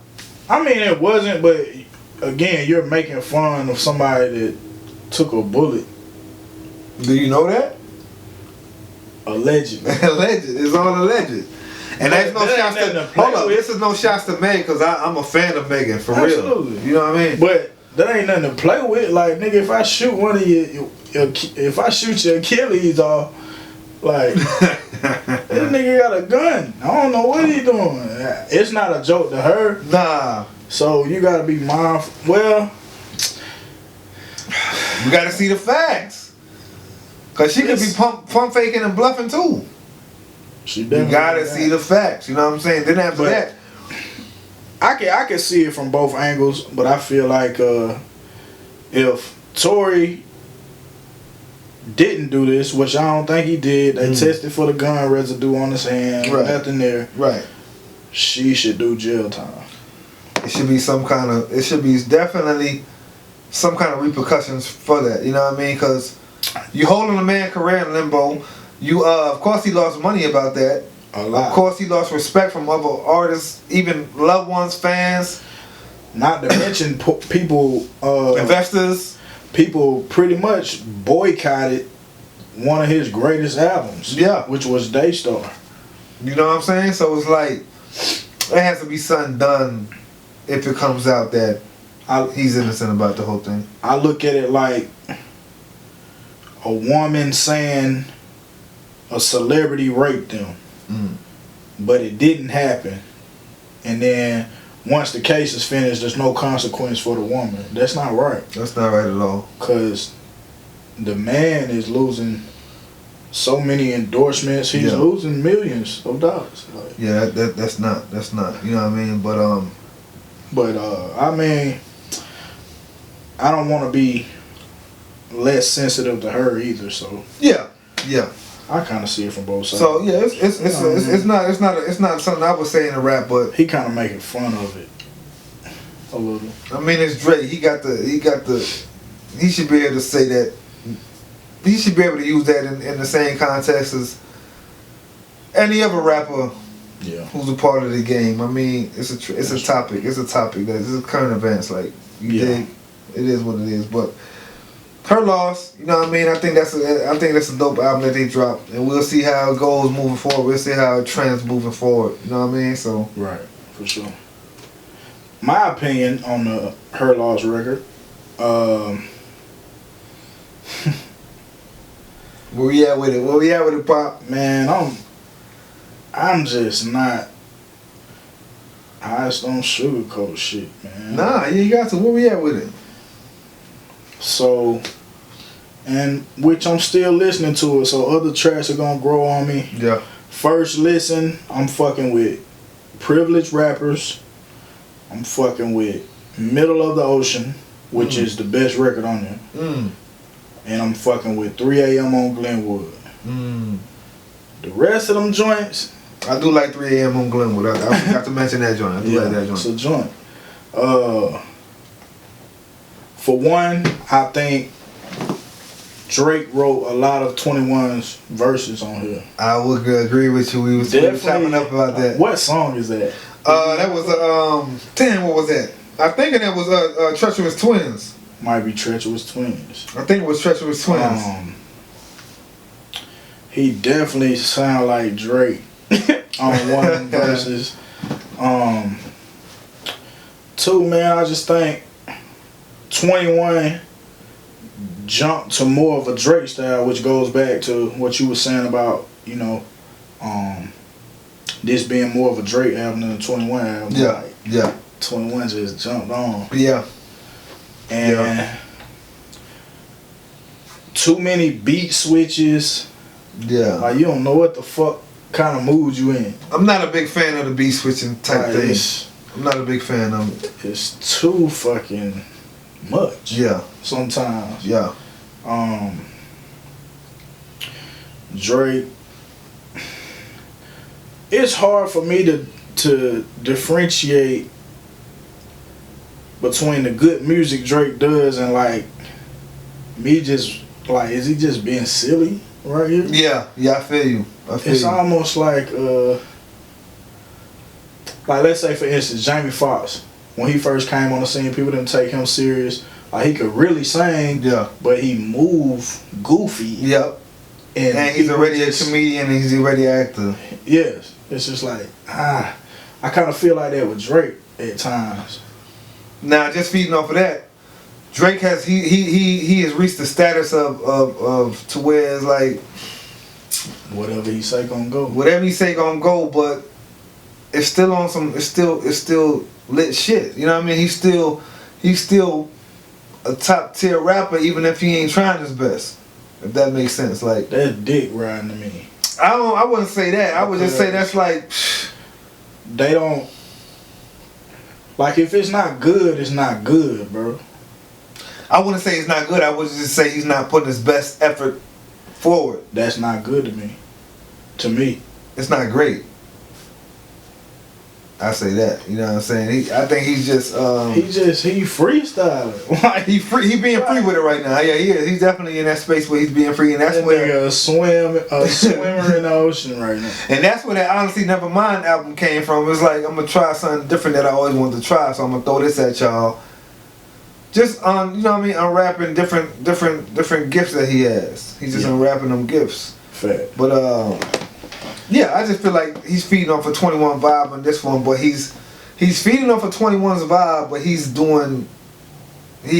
I mean, it wasn't, but again, you're making fun of somebody that took a bullet. Do you know that? Alleged. Alleged. It's all alleged. And there's no shots to... Hold up, this is no shots to Meg because I'm a fan of Megan, for Absolutely. real. You know what I mean? But that ain't nothing to play with. Like, nigga, if I shoot one of if I shoot your Achilles off, like, this nigga got a gun. I don't know what he doing. It's not a joke to her. Nah. So you gotta be mindful. Well, you gotta see the facts. Cause she could be pump faking and bluffing too. You gotta see the facts. You know what I'm saying? Then after that, I can see it from both angles, but I feel like if Tory didn't do this, which I don't think he did, they tested for the gun residue on his hand, nothing there. Right. She should do jail time. It should be it should be definitely some kind of repercussions for that. You know what I mean? Because you holding a man's career in limbo. You, of course, he lost money about that. A lot. Of course, he lost respect from other artists, even loved ones, fans. Not to mention people, investors. People pretty much boycotted one of his greatest albums. Yeah. Which was Daystar. You know what I'm saying? So it's like, there has to be something done if it comes out that he's innocent about the whole thing. I look at it like a woman saying a celebrity raped them, but it didn't happen. And then once the case is finished, there's no consequence for the woman. That's not right. That's not right at all. Because the man is losing so many endorsements. He's losing millions of dollars. Like, yeah, that's not. You know what I mean? But I mean, I don't want to be less sensitive to her either. So yeah. I kind of see it from both sides. So yeah, it's not something I would say in a rap, but he kind of making fun of it a little. I mean, it's Drake. He should be able to say that. He should be able to use that in the same context as any other rapper. Yeah. Who's a part of the game? I mean, it's a topic. It's a topic that is current events. Like you dig, it is what it is. But her loss, you know what I mean? I think that's a dope album that they dropped, and we'll see how it goes moving forward. We'll see how it trends moving forward. You know what I mean? So right, for sure. My opinion on the Her Loss record, where we at with it, Pop? Man, I'm just not. I just don't sugarcoat shit, man. Nah, you got to. Where we at with it? So, and which I'm still listening to it, so other tracks are gonna grow on me. Yeah. First listen, I'm fucking with Privileged Rappers. I'm fucking with Middle of the Ocean, which is the best record on there. And I'm fucking with 3 a.m. on Glenwood. The rest of them joints, I do like 3 a.m. on Glenwood. I forgot to mention that joint. I do like that joint. It's a joint. For one, I think Drake wrote a lot of 21's verses on here. I would agree with you. We was chopping up about that. What song is that? That was damn. What was that? I think that was Treacherous Twins. Might be Treacherous Twins. I think it was Treacherous Twins. He definitely sound like Drake on one of them verses. Two, man, I just think 21 jumped to more of a Drake style, which goes back to what you were saying about, you know, this being more of a Drake album than a 21 album. Yeah, like, yeah. 21 just jumped on. Yeah. And too many beat switches. Yeah. Like, you don't know what the fuck kind of mood you in. I'm not a big fan of the beat switching type Like, thing. I'm not a big fan of it. It's too fucking much. Yeah. Sometimes. Yeah. Drake. It's hard for me to differentiate between the good music Drake does and like me just like, is he just being silly right here? Yeah, yeah, I feel you. It's almost like let's say for instance Jamie Foxx, when he first came on the scene, people didn't take him serious. Like, he could really sing, but he moved goofy. Yep. And he's already a comedian and he's already an actor. Yes. It's just like, I kind of feel like that with Drake at times. Now, just feeding off of that, Drake has he has reached the status of to where it's like whatever he say gonna go. Whatever he say gonna go, but it's still on some. It's still lit shit. You know what I mean? He's still a top tier rapper, even if he ain't trying his best. If that makes sense, like that's dick riding to me. I wouldn't say that. I would just say that's like they don't like, if it's not good, it's not good, bro. I wouldn't say it's not good. I would just say he's not putting his best effort forward. That's not good to me. To me, it's not great. I say that. You know what I'm saying? I think he's just he freestyling. Like, he being free with it right now. Yeah, he is. He's definitely in that space where he's being free, and that's that where a swimmer in the ocean right now. And that's where that Honestly Nevermind album came from. It's like, I'm gonna try something different that I always wanted to try, so I'm gonna throw this at y'all. Just you know what I mean, unwrapping different gifts that he has. He's just unwrapping them gifts. Fact. But yeah, I just feel like he's feeding off a 21 vibe on this one, but he's feeding off a 21's vibe, but he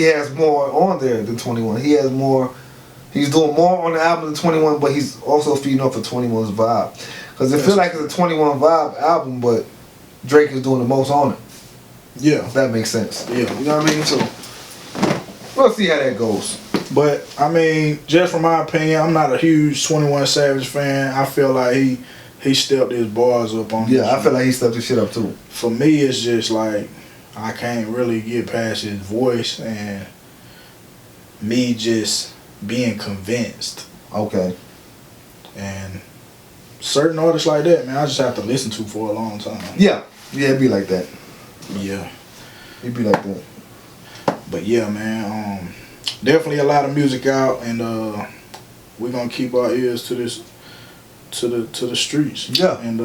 has more on there than 21. He's doing more on the album than 21, but he's also feeding off a 21's vibe. Because it feels like it's a 21 vibe album, but Drake is doing the most on it. Yeah. If that makes sense. Yeah. You know what I mean? So we'll see how that goes. But I mean, just from my opinion, I'm not a huge 21 Savage fan. I feel like he stepped his bars up on. Yeah, I feel like he stepped his shit up too. For me, it's just like I can't really get past his voice and me just being convinced. Okay. And certain artists like that, man, I just have to listen to for a long time. Yeah. Yeah, it'd be like that. Yeah. It'd be like that. But yeah, man, definitely a lot of music out, and we're gonna keep our ears to this, to the streets. Yeah. And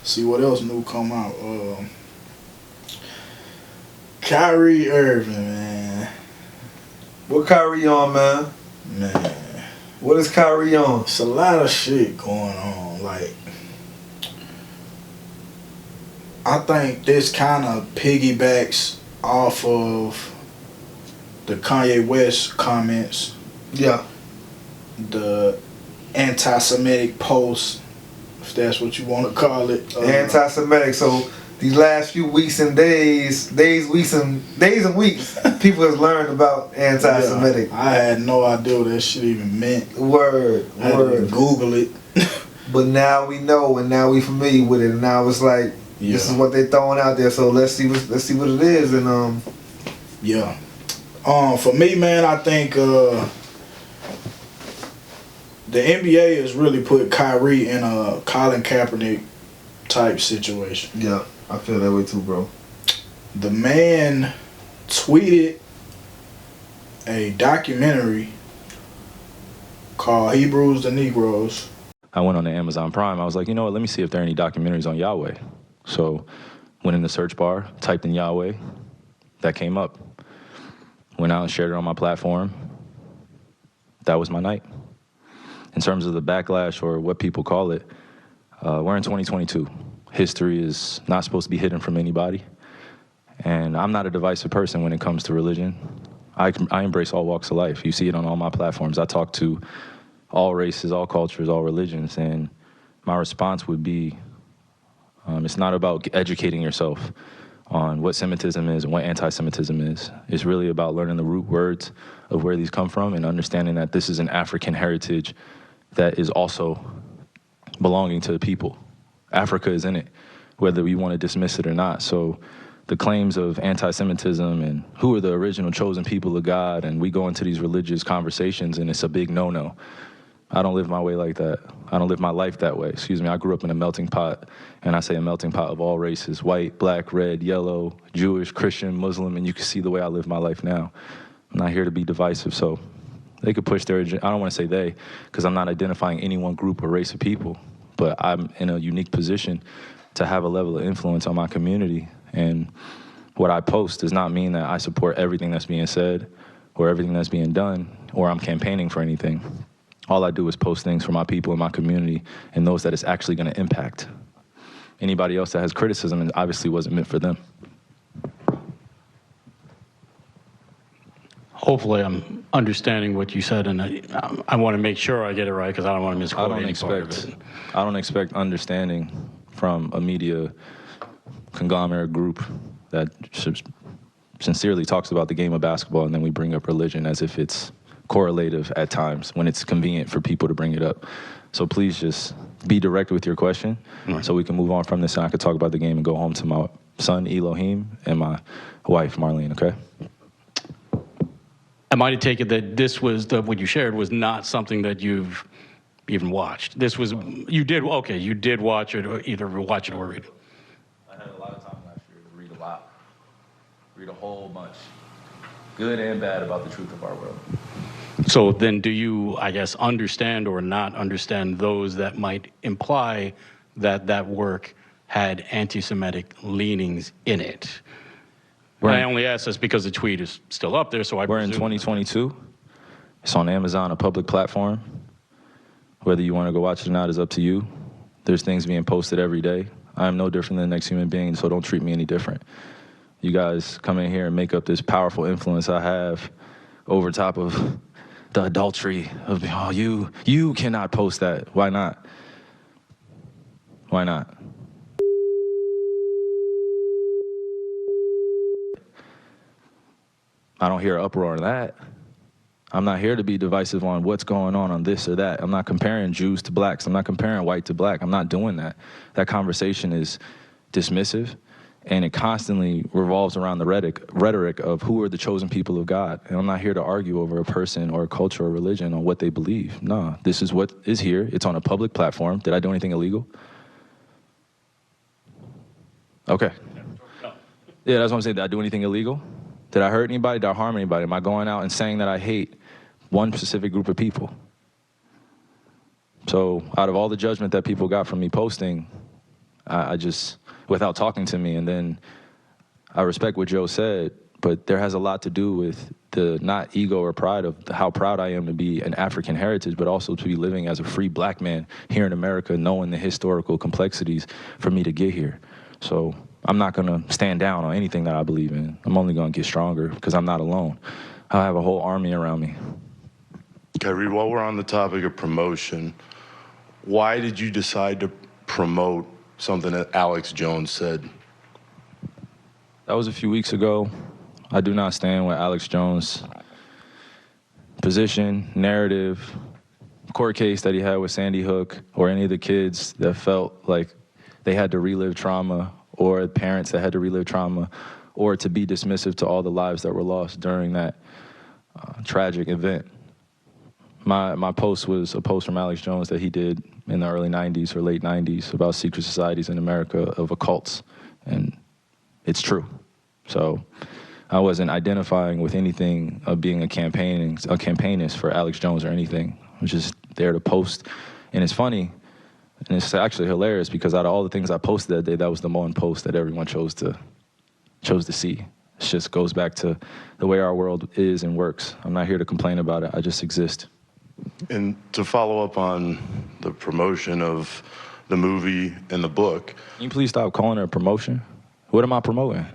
see what else new come out. Kyrie Irving, man. What Kyrie on, man? Man. What is Kyrie on? It's a lot of shit going on. Like, I think this kind of piggybacks off of the Kanye West comments. Yeah. The anti-Semitic posts, if that's what you want to call it. Anti-Semitic. So these last few weeks and days and weeks, people have learned about anti-Semitic. Yeah, I had no idea what that shit even meant. Word. I had to Google it. But now we know, and now we familiar with it, and now it's like, this is what they throwing out there. So let's see what it is, and yeah. For me, man, I think the NBA has really put Kyrie in a Colin Kaepernick type situation. Yeah, I feel that way too, bro. The man tweeted a documentary called Hebrews the Negroes. I went on the Amazon Prime. I was like, you know what, let me see if there are any documentaries on Yahweh. So went in the search bar, typed in Yahweh, that came up. Went out and shared it on my platform. That was my night. In terms of the backlash or what people call it, we're in 2022. History is not supposed to be hidden from anybody. And I'm not a divisive person when it comes to religion. I embrace all walks of life. You see it on all my platforms. I talk to all races, all cultures, all religions. And my response would be, it's not about educating yourself on what Semitism is and what anti-Semitism is. It's really about learning the root words of where these come from and understanding that this is an African heritage that is also belonging to the people. Africa is in it, whether we want to dismiss it or not. So the claims of anti-Semitism and who are the original chosen people of God, and we go into these religious conversations and it's a big no-no. I don't live my way like that. I don't live my life that way. Excuse me, I grew up in a melting pot, and I say a melting pot of all races, white, black, red, yellow, Jewish, Christian, Muslim, and you can see the way I live my life now. I'm not here to be divisive, so they could push their agenda. I don't want to say they, because I'm not identifying any one group or race of people, but I'm in a unique position to have a level of influence on my community, and what I post does not mean that I support everything that's being said or everything that's being done, or I'm campaigning for anything. All I do is post things for my people in my community and those that it's actually going to impact. Anybody else that has criticism, it obviously wasn't meant for them. Hopefully I'm understanding what you said, and I want to make sure I get it right because I don't want to misquote any part of it. I don't expect understanding from a media conglomerate group that sincerely talks about the game of basketball, and then we bring up religion as if it's correlative at times when it's convenient for people to bring it up. So please just be direct with your question so we can move on from this and I can talk about the game and go home to my son, Elohim, and my wife, Marlene, okay? Am I to take it that this was, what you shared was not something that you've even watched? This was, you did watch it, or either watch it or read it. I had a lot of time last year to read a lot. Read a whole bunch. Good and bad about the truth of our world. So then do you, I guess, understand or not understand those that might imply that that work had anti-Semitic leanings in it? I only ask this because the tweet is still up there, so I We're in 2022. It's on Amazon, a public platform. Whether you want to go watch it or not is up to you. There's things being posted every day. I am no different than the next human being, so don't treat me any different. You guys come in here and make up this powerful influence I have over top of the adultery of, oh, you cannot post that. Why not? Why not? I don't hear an uproar on that. I'm not here to be divisive on what's going on this or that. I'm not comparing Jews to blacks. I'm not comparing white to black. I'm not doing that. That conversation is dismissive, and it constantly revolves around the rhetoric of who are the chosen people of God. And I'm not here to argue over a person or a culture or religion on what they believe. No, this is what is here. It's on a public platform. Did I do anything illegal? Okay. Yeah, that's what I'm saying. Did I do anything illegal? Did I hurt anybody? Did I harm anybody? Am I going out and saying that I hate one specific group of people? So out of all the judgment that people got from me posting, I just, without talking to me, and then I respect what Joe said, but there has a lot to do with the not ego or pride of how proud I am to be an African heritage, but also to be living as a free black man here in America, knowing the historical complexities for me to get here. So I'm not going to stand down on anything that I believe in. I'm only going to get stronger because I'm not alone. I have a whole army around me. Kyrie, while we're on the topic of promotion, why did you decide to promote something that Alex Jones said? That was a few weeks ago. I do not stand with Alex Jones' position, narrative, court case that he had with Sandy Hook, or any of the kids that felt like they had to relive trauma, or parents that had to relive trauma, or to be dismissive to all the lives that were lost during that tragic event. My post was a post from Alex Jones that he did in the early 90s or late 90s about secret societies in America of occults, and it's true. So I wasn't identifying with anything of being a campaignist for Alex Jones or anything. I was just there to post, and it's funny, and it's actually hilarious because out of all the things I posted that day, that was the one post that everyone chose to see. It just goes back to the way our world is and works. I'm not here to complain about it. I just exist. And to follow up on the promotion of the movie and the book. Can you please stop calling it a promotion? What am I promoting?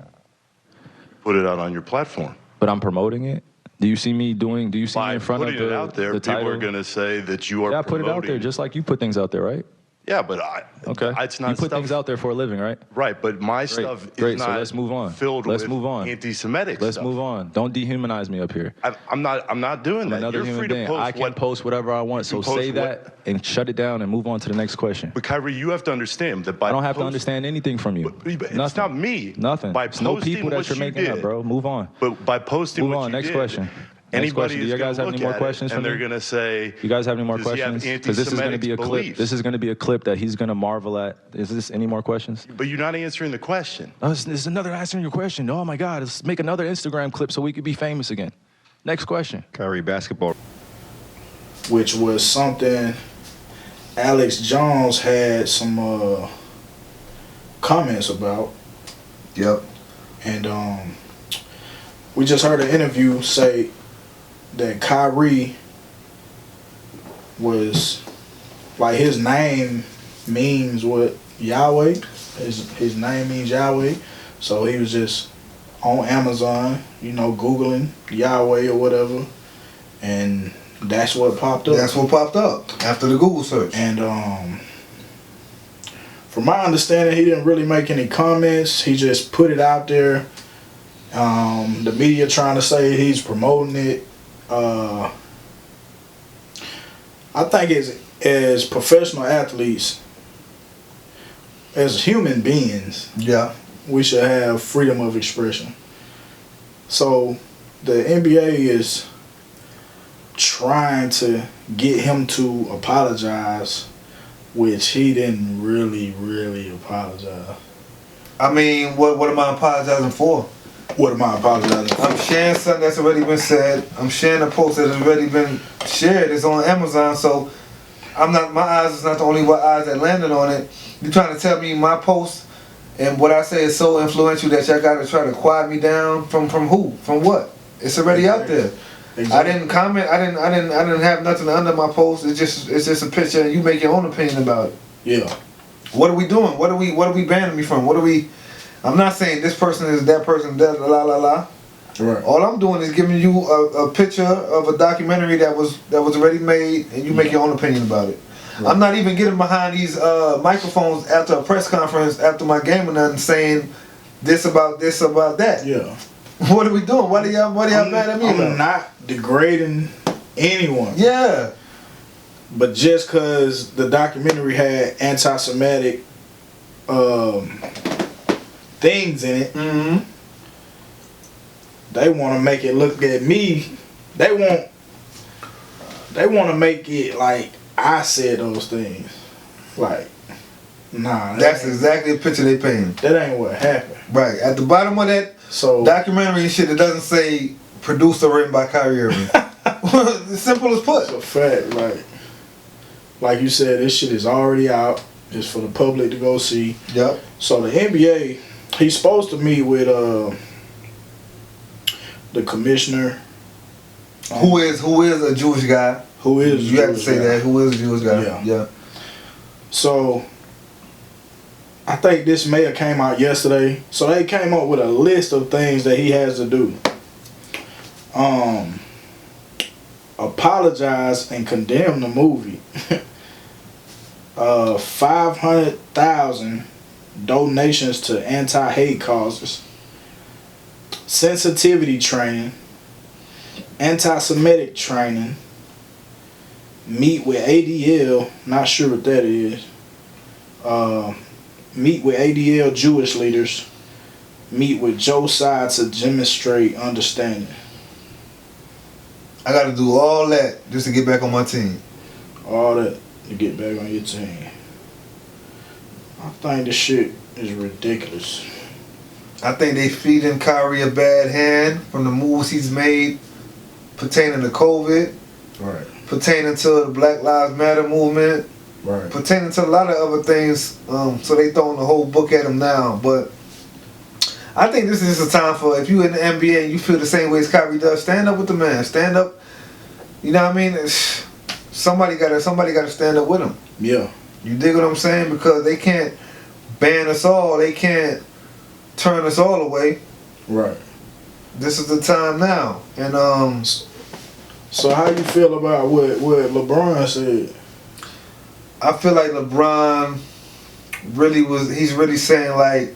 Put it out on your platform. But I'm promoting it? Do you see me in front of By putting it out there, the people title? are going to say that you are Yeah, I promoting. put it out there just like you put things out there, right? Yeah, but Okay. it's not you put stuff, things out there for a living, right? Right, but my stuff is Great. not So let's move on. filled Let's with move on. anti-Semitic Let's stuff. move on. Don't dehumanize me up here. I'm not doing I'm that. another You're human free to being. post I can post whatever I want. So can post say that and shut it down and move on to the next question. But Kyrie, you have to understand that by I don't have to understand anything from you. But it's Nothing. not me. Nothing. By It's no posting people that what you're you making up, did. bro. Move on. But by posting Move what on. you Next did, question. Next anybody question. Do is you guys gonna have any look more at it, questions and for me? they're gonna say, You guys have any more does he have questions? Because this is going to be a anti-Semitic clip. beliefs? This is going to be a clip that he's going to marvel at. Is this any more questions? But you're not answering the question. Oh, this is another answering your question. Oh my God, let's make another Instagram clip so we could be famous again. Next question. Kyrie basketball. Which was something Alex Jones had some comments about. Yep. And we just heard an interview say that Kyrie was, like, his name means what? Yahweh. His name means Yahweh. So he was just on Amazon, Googling Yahweh or whatever. And that's what popped up. That's what popped up after the Google search. And from my understanding, he didn't really make any comments. He just put it out there. The media trying to say he's promoting it. I think as professional athletes, as human beings, Yeah. we should have freedom of expression. So the NBA is trying to get him to apologize, which he didn't really apologize. I mean, what am I apologizing for? What am I apologizing for? I'm sharing something that's already been said. I'm sharing a post that has already been shared. It's on Amazon, so my eyes is not the only eyes that landed on it. You trying to tell me my post and what I say is so influential that y'all gotta try to quiet me down from who? From what? It's already out there. Exactly. I didn't comment. I didn't have nothing under my post. It's just a picture, and you make your own opinion about it. Yeah. What are we doing? What are we banning me from? What are we? I'm not saying this person is that person. La la la la. Right. All I'm doing is giving you a picture of a documentary that was already made, and you make your own opinion about it. Right. I'm not even getting behind these microphones after a press conference after my game or nothing, saying this about that. Yeah. What are we doing? What are y'all mad at me about? I'm not degrading anyone. Yeah. But just because the documentary had anti-Semitic things in it, Mm-hmm. they want to make it look at me. They want to make it like I said those things. Like, nah. That's exactly the picture they painted. That ain't what happened. Right. At the bottom of that documentary and shit, it doesn't say produced or written by Kyrie Irving. Simple as put. It's a fact. Like you said, this shit is already out. It's for the public to go see. Yep. So the NBA, he's supposed to meet with the commissioner. Who is a Jewish guy. Who is you have to say that. Who is a Jewish guy. Yeah. So I think this may have came out yesterday. So they came up with a list of things that he has to do. Apologize and condemn the movie. 500,000 donations to anti-hate causes. Sensitivity training. Anti-Semitic training. Meet with ADL. Not sure what that is. Meet with ADL Jewish leaders. Meet with Joe Side to demonstrate understanding. I got to do all that just to get back on my team. All that to get back on your team. I think this shit is ridiculous. I think they feeding Kyrie a bad hand from the moves he's made pertaining to COVID. Right. Pertaining to the Black Lives Matter movement. Right. Pertaining to a lot of other things. So they throwing the whole book at him now. But I think this is just a time for, if you in the NBA and you feel the same way as Kyrie does, stand up with the man. Stand up. You know what I mean? Somebody gotta stand up with him. Yeah. You dig what I'm saying? Because they can't ban us all. They can't turn us all away. Right. This is the time now. And so how you feel about what LeBron said? I feel like LeBron he's really saying like,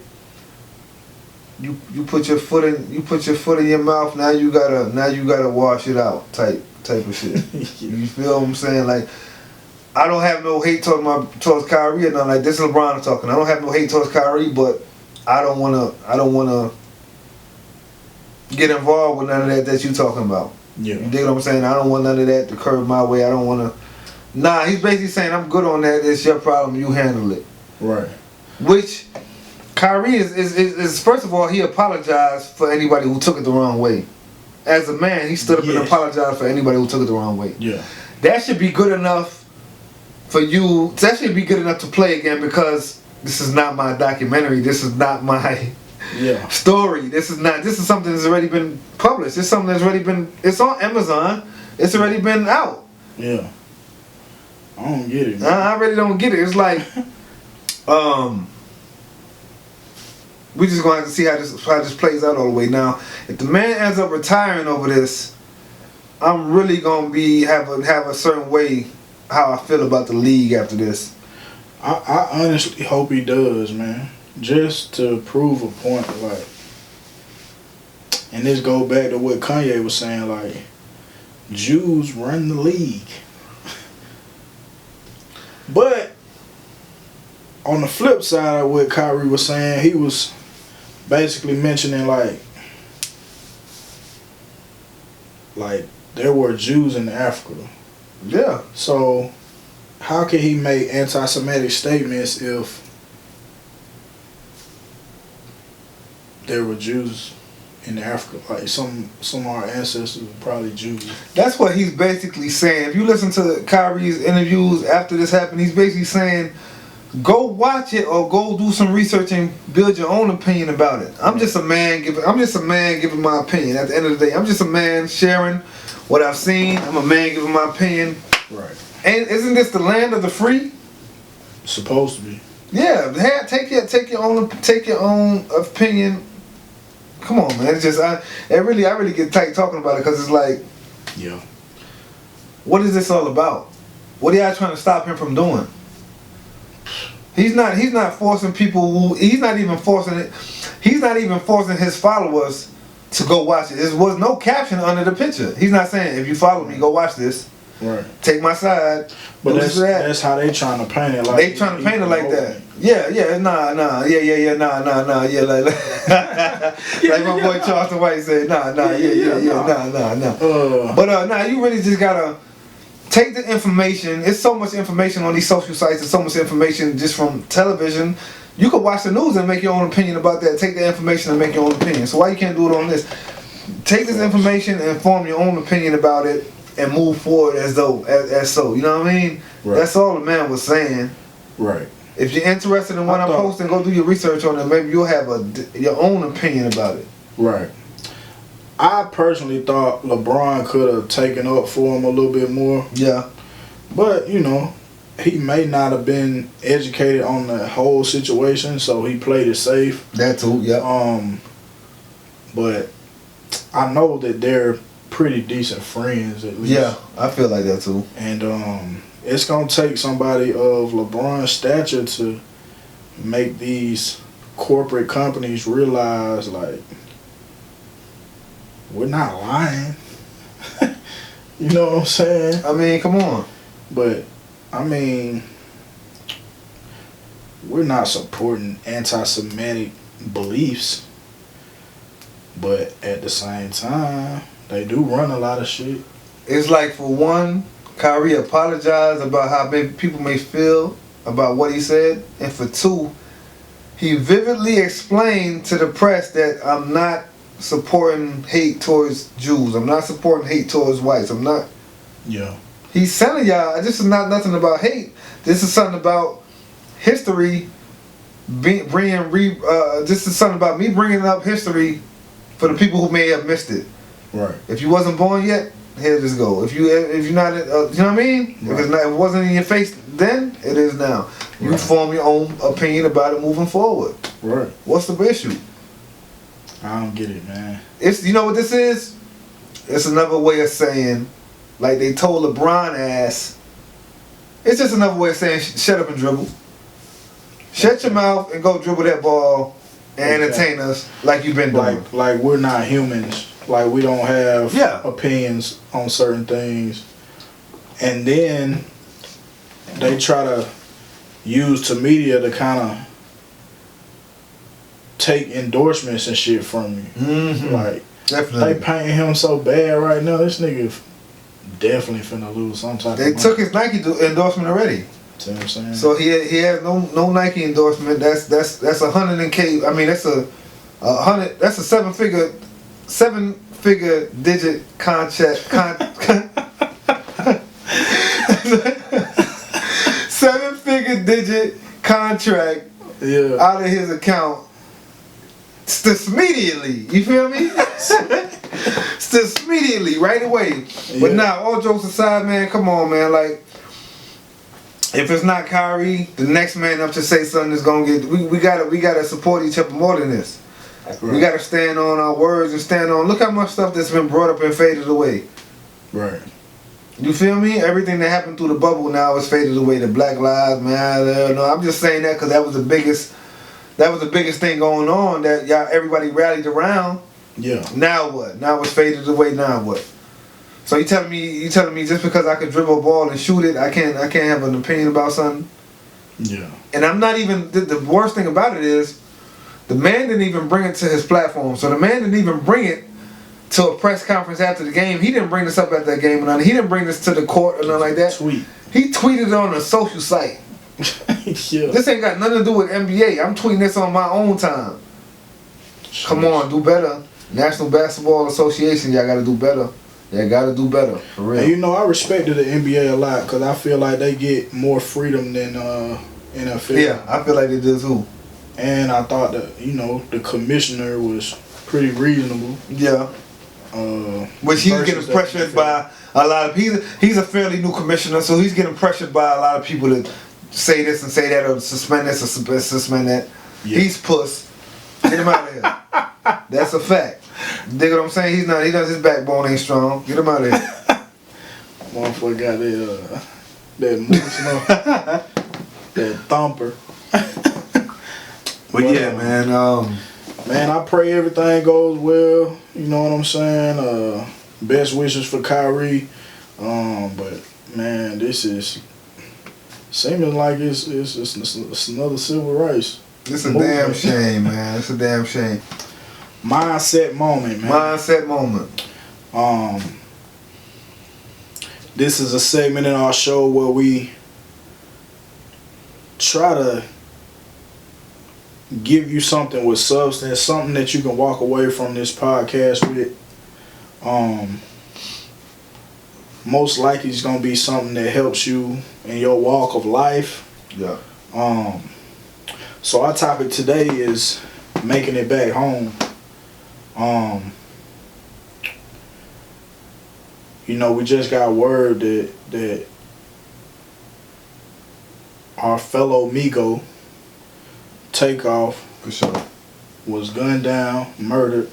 you put your foot in your mouth, now you gotta wash it out type of shit. You feel what I'm saying? Like, I don't have no hate towards Kyrie or nothing. Like, this is LeBron talking. I don't have no hate towards Kyrie, but I don't wanna get involved with none of that you talking about. Yeah. You dig what I'm saying? I don't want none of that to curve my way. I don't wanna. Nah, he's basically saying I'm good on that. It's your problem. You handle it. Right. Which Kyrie is first of all, he apologized for anybody who took it the wrong way. As a man, he stood up and apologized for anybody who took it the wrong way. Yeah. That should be good enough for you. That should be good enough to play again, because this is not my documentary. This is not my story. This is something that's already been published. It's something that's already been. It's on Amazon. It's already been out. Yeah. I don't get it, man. I really don't get it. It's like, we just gonna have to see how this plays out all the way. Now, if the man ends up retiring over this, I'm really gonna have a certain way how I feel about the league after this. I honestly hope he does, man. Just to prove a point, like, and this go back to what Kanye was saying, like, Jews run the league. But on the flip side of what Kyrie was saying, he was basically mentioning like there were Jews in Africa. Yeah. So how can he make anti-Semitic statements if there were Jews in Africa? Like some of our ancestors were probably Jews. That's what he's basically saying. If you listen to Kyrie's interviews after this happened, he's basically saying, go watch it or go do some research and build your own opinion about it. I'm just a man giving my opinion. At the end of the day, I'm just a man sharing what I've seen. I'm a man giving my opinion. Right. And isn't this the land of the free? Supposed to be. Yeah. Take your own opinion. Come on, man. It's just I really get tight talking about it, because it's like, yeah, what is this all about? What are y'all trying to stop him from doing? He's not forcing people. He's not even forcing it. He's not even forcing his followers to go watch it. There was no caption under the picture. He's not saying, if you follow me, go watch this. Right. Take my side. But that's how they trying to paint it. Like, they trying to paint it like that. Yeah, nah, nah, like my boy Charleston White said, nah, nah. But nah, you really just gotta take the information. It's so much information on these social sites. There's so much information just from television. You could watch the news and make your own opinion about that. Take the information and make your own opinion. So why you can't do it on this? Take this information and form your own opinion about it and move forward as so. You know what I mean? Right. That's all the man was saying. Right. If you're interested in what I'm posting, go do your research on it. Maybe you'll have your own opinion about it. Right. I personally thought LeBron could have taken up for him a little bit more. Yeah. But, you know, he may not have been educated on the whole situation, so he played it safe. That too, yeah. But I know that they're pretty decent friends, at least. Yeah, I feel like that too. And it's going to take somebody of LeBron's stature to make these corporate companies realize, like, we're not lying. You know what I'm saying? I mean, come on. But, I mean, we're not supporting anti-Semitic beliefs. But at the same time, they do run a lot of shit. It's like, for one, Kyrie apologized about how people may feel about what he said. And for two, he vividly explained to the press that I'm not supporting hate towards Jews. I'm not supporting hate towards whites. I'm not. Yeah. He's telling y'all, this is not nothing about hate. This is something about history this is something about me bringing up history for the people who may have missed it. Right. If you wasn't born yet, here just go. If you're not, you know what I mean? Right. If it wasn't in your face then, it is now. You Right. form your own opinion about it moving forward. Right. What's the issue? I don't get it, man. It's, you know what this is? It's another way of saying, like they told LeBron ass. It's just another way of saying, shut up and dribble. Shut your mouth and go dribble that ball and entertain us like you've been doing. Like we're not humans. Like we don't have opinions on certain things. And then they try to use to media to kind of take endorsements and shit from you. Mm-hmm. Like, definitely. they painting him so bad right now. This nigga definitely finna lose some type of money. They took his Nike endorsement already. See what I'm saying? So he has no Nike endorsement. That's 100K. I mean, that's a 100. That's a seven figure digit contract. Seven-figure digit contract out of his account. Just immediately. You feel me? Just immediately, right away. But now, all jokes aside, man, come on, man. Like, if it's not Kyrie, the next man up to say something is gonna get. We gotta support each other more than this. Right. We gotta stand on our words and stand on. Look how much stuff that's been brought up and faded away. Right. You feel me? Everything that happened through the bubble now is faded away. The Black Lives Matter. No, I'm just saying that because that was the biggest thing going on that everybody rallied around. Yeah. Now what? Now it's faded away. Now what? So you telling me just because I can dribble a ball and shoot it, I can't have an opinion about something? Yeah. And I'm not even. The worst thing about it is, the man didn't even bring it to his platform. So the man didn't even bring it to a press conference after the game. He didn't bring this up at that game or nothing. He didn't bring this to the court or nothing like that. He tweeted it on a social site. Yeah. This ain't got nothing to do with NBA. I'm tweeting this on my own time. Come on, do better. National Basketball Association, y'all gotta do better. Y'all gotta do better, for real. And you know, I respected the NBA a lot because I feel like they get more freedom than NFL. Yeah, I feel like they do too. And I thought that, you know, the commissioner was pretty reasonable. Yeah. Which he's getting pressured by a lot of he's a fairly new commissioner, so he's getting pressured by a lot of people to say this and say that or suspend this or suspend that. Yeah. He's puss. Get him out of here. That's a fact. Dig what I'm saying? He does his backbone ain't strong. Get him out of here. Motherfucker got that moose, that thumper. But yeah, man. Man, I pray everything goes well. You know what I'm saying? Best wishes for Kyrie. But man, this is seeming like it's another civil rights. It's a damn shame, man. It's a damn shame. Mindset moment, man. Mindset moment. This is a segment in our show where we try to give you something with substance, something that you can walk away from this podcast with. Most likely it's gonna be something that helps you in your walk of life. Yeah. So our topic today is making it back home. You know, we just got word that our fellow Migos, Takeoff, for sure, was gunned down, murdered,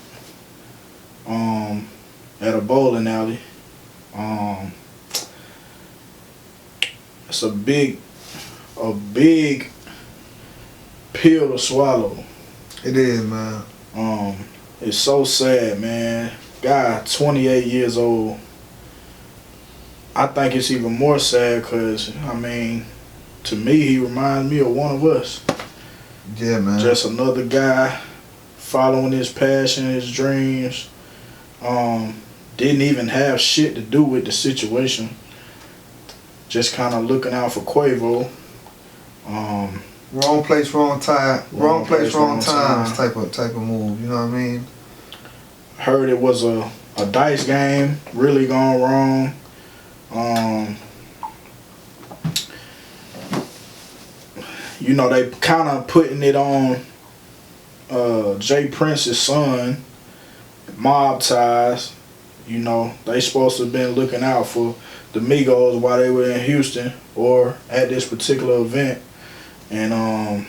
at a bowling alley. It's a big pill to swallow. It is, man. It's so sad, man. Guy, 28 years old. I think it's even more sad because, I mean, to me, he reminds me of one of us. Yeah, man. Just another guy following his passion, his dreams. Didn't even have shit to do with the situation. Just kind of looking out for Quavo. Wrong place, wrong time. Wrong place, wrong time type of move. You know what I mean? Heard it was a dice game, really gone wrong. you know, they kind of putting it on Jay Prince's son, mob ties. You know, they supposed to have been looking out for the Migos while they were in Houston or at this particular event. And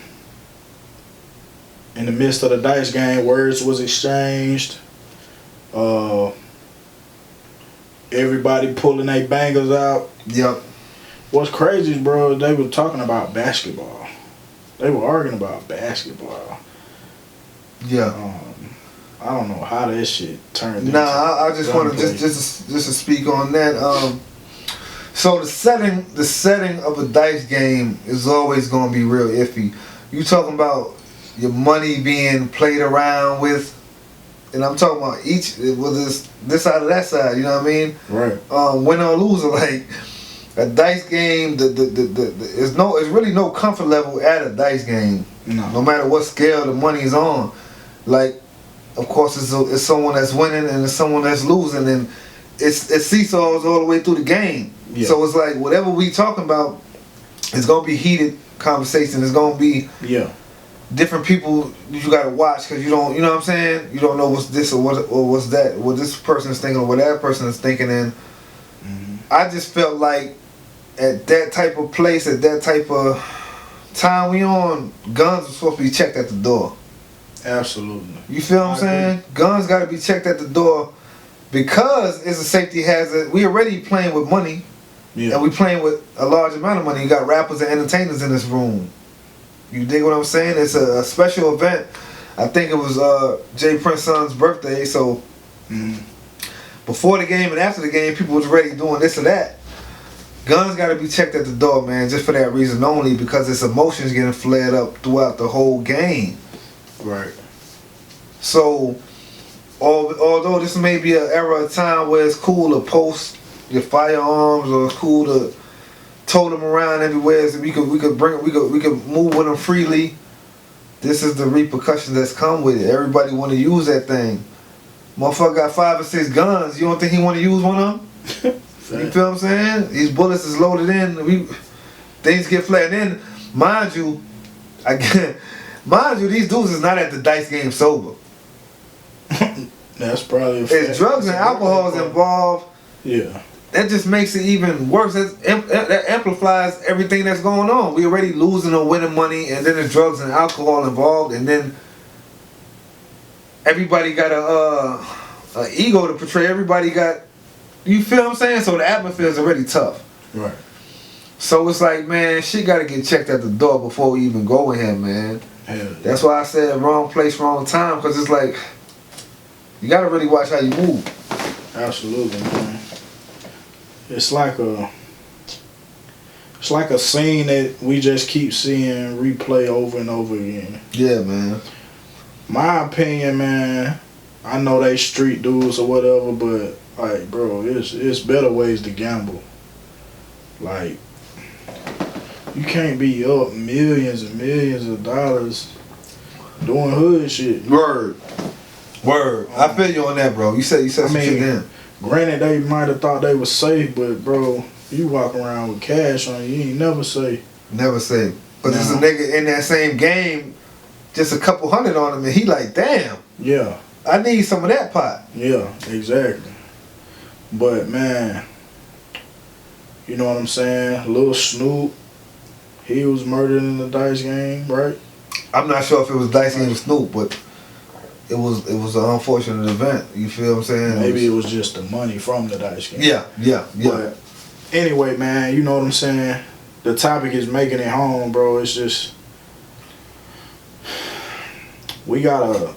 in the midst of the dice game, words was exchanged. Everybody pulling their bangers out. Yep. What's crazy, bro, they were talking about basketball. They were arguing about basketball. Yeah. I don't know how that shit turned into. Nah, I just want to just to speak on that. So the setting of a dice game is always going to be real iffy. You talking about your money being played around with, and I'm talking about each, whether it's this side or that side. You know what I mean? Right. Win or lose, like a dice game. There's really no comfort level at a dice game. No matter what scale the money is on, like. Of course, it's someone that's winning and it's someone that's losing, and it seesaws all the way through the game. Yeah. So it's like whatever we talking about, it's gonna be heated conversation. It's gonna be different people you gotta watch because you know what I'm saying. You don't know what's this or what's that, what this person is thinking or what that person is thinking. And I just felt like at that type of place, at that type of time we on, guns are supposed to be checked at the door. Absolutely. You feel what I'm saying? Guns got to be checked at the door because it's a safety hazard. We already playing with money, and we playing with a large amount of money. You got rappers and entertainers in this room. You dig what I'm saying? It's a special event. I think it was Jay Prince's son's birthday, so before the game and after the game, people was already doing this or that. Guns got to be checked at the door, man, just for that reason only, because its emotions getting flared up throughout the whole game. Right. So, although this may be an era of time where it's cool to post your firearms or it's cool to tote them around everywhere, so we could move with them freely. This is the repercussions that's come with it. Everybody want to use that thing. Motherfucker got 5 or 6 guns. You don't think he want to use one of them? You feel what I'm saying? These bullets is loaded in. Things get flat. And then, mind you, these dudes is not at the dice game sober. That's probably a fact. If drugs and alcohol is involved, that just makes it even worse. That amplifies everything that's going on. We already losing or winning money, and then there's drugs and alcohol involved, and then everybody got a ego to portray. Everybody got, you feel what I'm saying? So the atmosphere is already tough. Right. So it's like, man, shit got to get checked at the door before we even go in here, man. That's why I said wrong place, wrong time, because it's like, you got to really watch how you move. Absolutely, man. It's like a scene that we just keep seeing replay over and over again. Yeah, man. My opinion, man, I know they street dudes or whatever, but like, bro, it's better ways to gamble. Like, you can't be up millions and millions of dollars doing hood shit. Word. I feel you on that, bro. You said some shit then. Granted, they might have thought they was safe, but bro, you walk around with cash on you ain't never safe. Never safe. But there's a nigga in that same game, just a couple hundred on him, and he like, damn. Yeah. I need some of that pot. Yeah, exactly. But man, you know what I'm saying? Lil Snoop, he was murdered in the dice game, right? I'm not sure if it was dice game with Snoop, but it was an unfortunate event. You feel what I'm saying? Maybe it was just the money from the dice game. Yeah. But anyway, man, you know what I'm saying? The topic is making it home, bro. It's just we gotta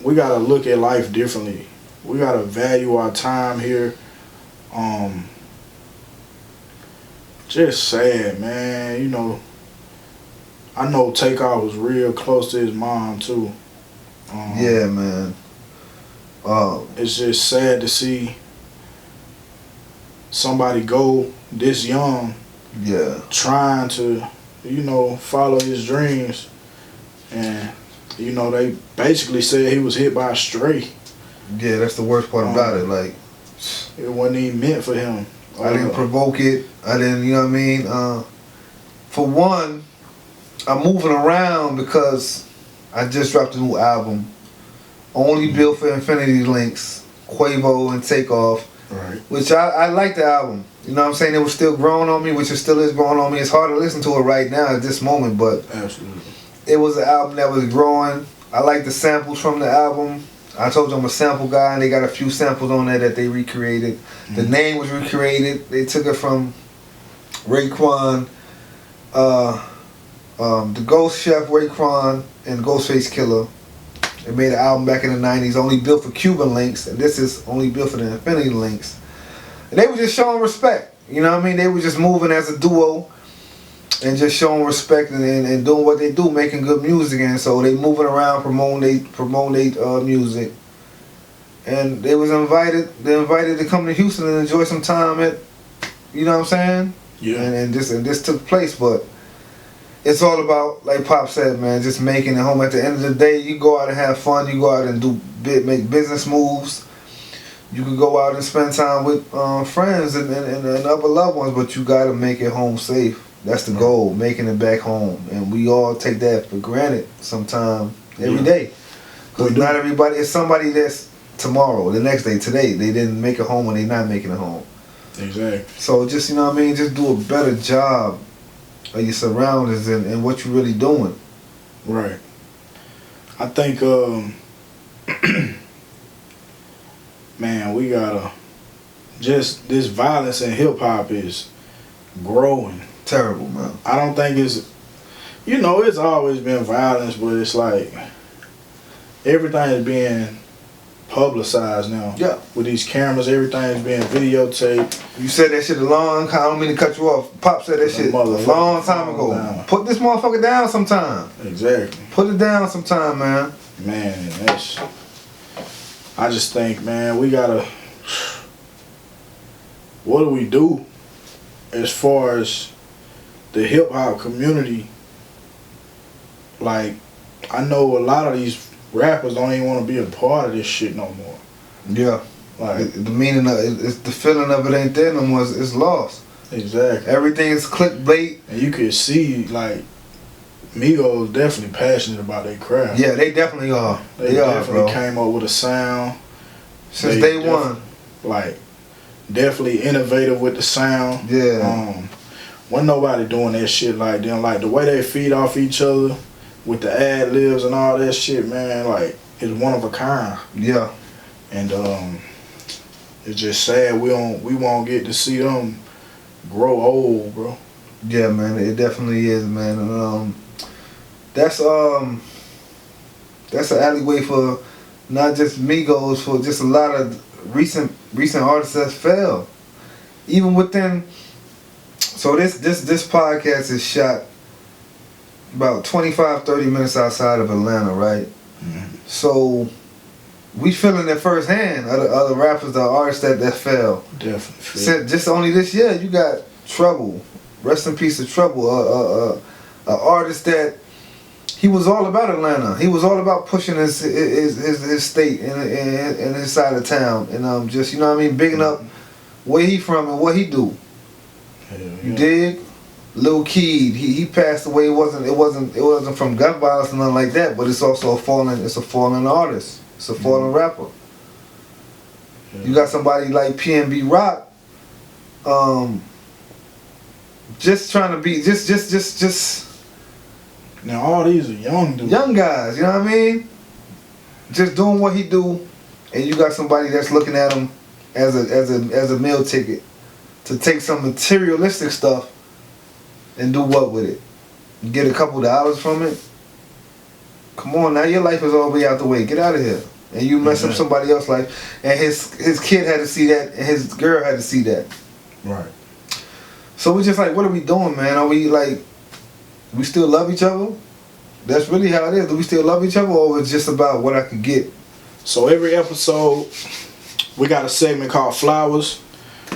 look at life differently. We gotta value our time here. Just sad, man. You know, I know Takeoff was real close to his mom too. Yeah, man. It's just sad to see somebody go this young. Yeah. Trying to, you know, follow his dreams, and you know they basically said he was hit by a stray. Yeah, that's the worst part about it. Like, it wasn't even meant for him. I didn't provoke it. I didn't, you know what I mean? For one, I'm moving around because I just dropped a new album. Only built for Infinity Links, Quavo and Takeoff. Right. Which I like the album. You know what I'm saying? It was still growing on me, which it still is growing on me. It's hard to listen to it right now at this moment, but Absolutely. it was an album that was growing. I like the samples from the album. I told you I'm a sample guy, and they got a few samples on there that they recreated. Mm-hmm. The name was recreated. They took it from Raekwon, the Ghost Chef Raekwon, and Ghostface Killer. They made an album back in the 90s, only built for Cuban links, and this is only built for the Infinity links. And they were just showing respect. You know what I mean? They were just moving as a duo and just showing respect and doing what they do, making good music. And so they moving around, promoting their music. And they invited to come to Houston and enjoy some time at, you know what I'm saying? Yeah. And this took place, but it's all about, like Pop said, man, just making it home. At the end of the day, you go out and have fun. You go out and make business moves. You can go out and spend time with friends and other loved ones, but you got to make it home safe. That's the goal, making it back home. And we all take that for granted sometime, every day. Because not everybody, it's somebody that's tomorrow, the next day, today. They didn't make it home and they not making it home. Exactly. So just, you know what I mean, just do a better job of your surroundings and what you're really doing. Right. I think, man, we gotta, just this violence in hip hop is growing. Terrible, man. I don't think it's, it's always been violence, but it's like everything is being publicized now. Yeah. With these cameras, everything is being videotaped. You said that shit a long time. I don't mean to cut you off. Pop said that shit a long time ago. Down. Put this motherfucker down sometime. Exactly. Put it down sometime, man. Man, I just think, man, we gotta, what do we do as far as the hip hop community? Like, I know a lot of these rappers don't even want to be a part of this shit no more. Yeah. Like, the meaning of it, it's the feeling of it ain't there no more. It's lost. Exactly. Everything is clickbait. And you can see, like, Migos definitely passionate about their craft. Yeah, they definitely are. They definitely came up with a sound. Since day one. Like, definitely innovative with the sound. Yeah. Wasn't nobody doing that shit like them. Like, the way they feed off each other with the ad-libs and all that shit, man, like, it's one of a kind. Yeah. And it's just sad we won't get to see them grow old, bro. Yeah, man, it definitely is, man. And that's an alleyway for not just Migos, for just a lot of recent artists that fell. Even within, so this podcast is shot about 25-30 minutes outside of Atlanta, right? Mm-hmm. So we feeling it firsthand, other rappers, the artists that fell. Definitely. Just only this year, you got Trouble. Rest in peace to Trouble. An artist that he was all about Atlanta. He was all about pushing his state and his side of town, and just, you know what I mean, bigging up where he from and what he do. Hell yeah. You dig? Lil Keed, he passed away. It wasn't from gun violence or nothing like that, but it's also a fallen artist. It's a fallen rapper. Yeah. You got somebody like PNB Rock, just trying to be just. Now all these are young dudes. Young guys, you know what I mean? Just doing what he do, and you got somebody that's looking at him as a meal ticket to take some materialistic stuff and do what with it? Get a couple dollars from it? Come on, now your life is all the way out the way. Get out of here. And you mess up somebody else's life. And his kid had to see that, and his girl had to see that. Right. So we just like, what are we doing, man? Are we like, we still love each other? That's really how it is. Do we still love each other, or it's just about what I could get? So every episode, we got a segment called Flowers,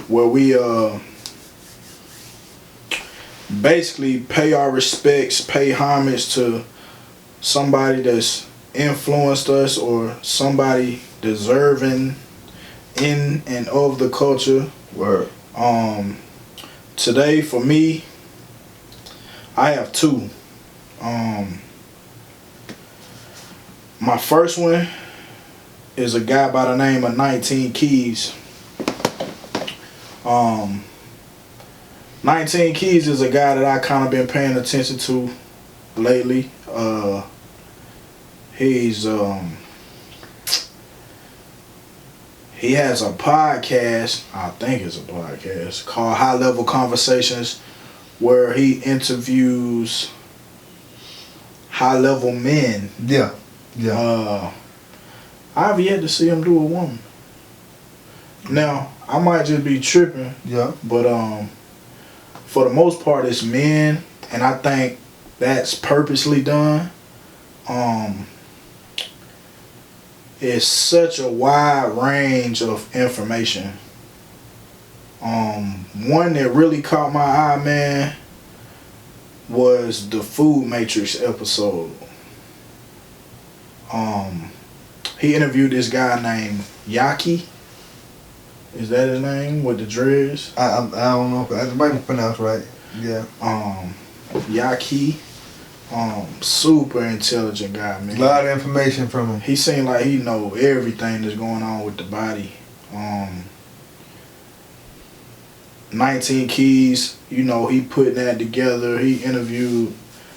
where we basically pay our respects, pay homage to somebody that's influenced us or somebody deserving in and of the culture. Word. Today for me, I have two. My first one is a guy by the name of 19 Keys. 19 Keys is a guy that I kind of been paying attention to lately. He has a podcast, I think it's a podcast, called High Level Conversations, where he interviews high level men. Yeah. I've yet to see him do a woman. Now, I might just be tripping. Yeah. But for the most part it's men, and I think that's purposely done. It's such a wide range of information. One that really caught my eye, man, was the Food Matrix episode. He interviewed this guy named Yaki. Is that his name with the dreads? I don't know if it might be pronounced right. Yeah. Yaki. Super intelligent guy, man. A lot of information from him. He seemed like he know everything that's going on with the body. 19 Keys, you know, he put that together. He interviewed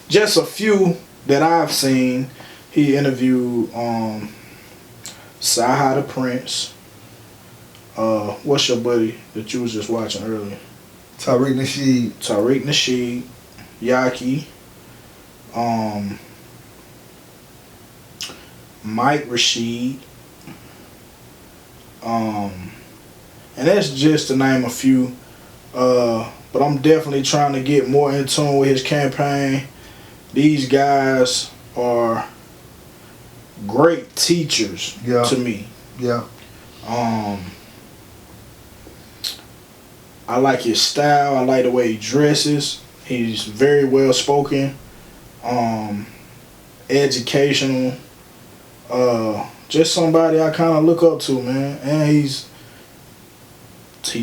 just a few that I've seen. He interviewed Saha the Prince. What's your buddy that you was just watching earlier? Tariq Nasheed, Yaki, Mike Rashid, and that's just to name a few. But I'm definitely trying to get more in tune with his campaign. These guys are great teachers to me. Yeah. I like his style. I like the way he dresses. He's very well spoken, educational. Just somebody I kind of look up to, man. And he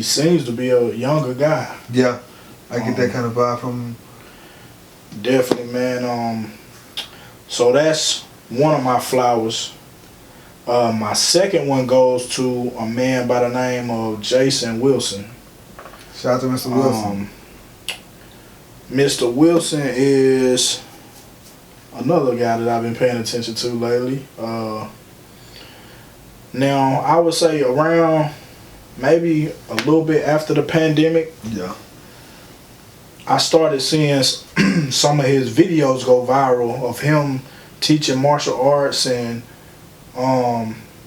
seems to be a younger guy. Yeah, I get that kind of vibe from him. Definitely, man. So that's one of my flowers. My second one goes to a man by the name of Jason Wilson. Shout out to Mr. Wilson. Mr. Wilson is another guy that I've been paying attention to lately. Now, I would say around maybe a little bit after the pandemic, I started seeing some of his videos go viral of him teaching martial arts and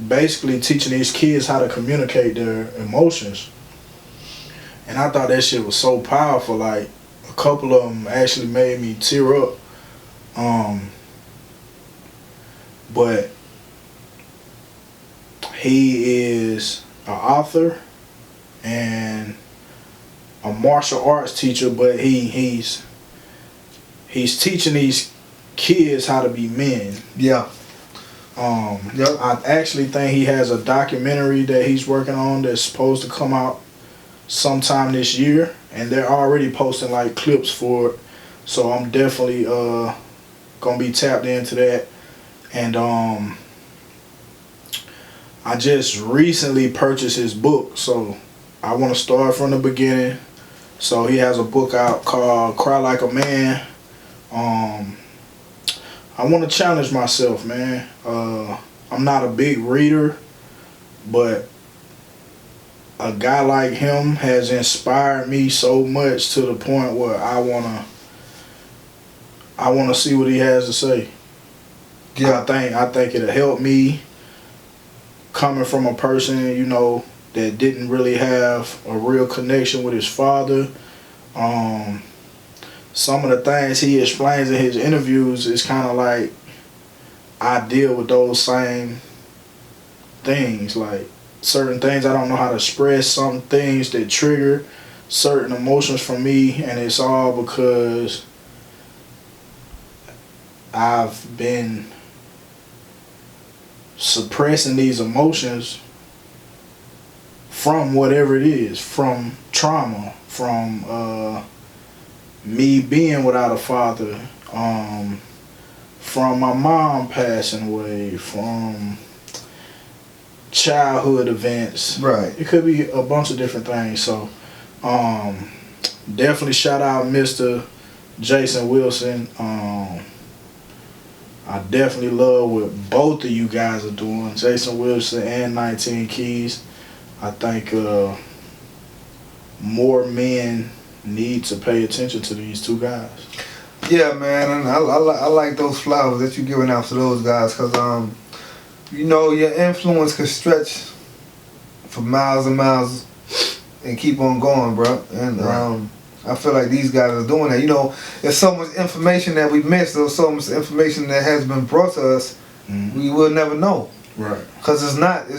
basically teaching these kids how to communicate their emotions. And I thought that shit was so powerful. Like, a couple of them actually made me tear up. But he is an author and a martial arts teacher, but he's teaching these kids how to be men. Yeah. I actually think he has a documentary that he's working on that's supposed to come out sometime this year, and they're already posting like clips for it. So I'm definitely gonna be tapped into that. And I just recently purchased his book, so I want to start from the beginning. So he has a book out called Cry Like a Man. I want to challenge myself, man. I'm not a big reader, but a guy like him has inspired me so much to the point where I wanna see what he has to say. Yeah. I think it'll help me, coming from a person, you know, that didn't really have a real connection with his father. Some of the things he explains in his interviews is kind of like I deal with those same things. Like, certain things I don't know how to express, some things that trigger certain emotions from me, and it's all because I've been suppressing these emotions from whatever it is, from trauma, from me being without a father, From my mom passing away, from childhood events. Right. It could be a bunch of different things. So, definitely shout out Mr. Jason Wilson. I definitely love what both of you guys are doing, Jason Wilson and 19 Keys. I think more men need to pay attention to these two guys. Yeah, man, and I like those flowers that you're giving out to those guys, because you know, your influence can stretch for miles and miles and keep on going, bro. And I feel like these guys are doing that. You know, there's so much information that we missed. There's so much information that has been brought to us. We will never know. Right. Because it's not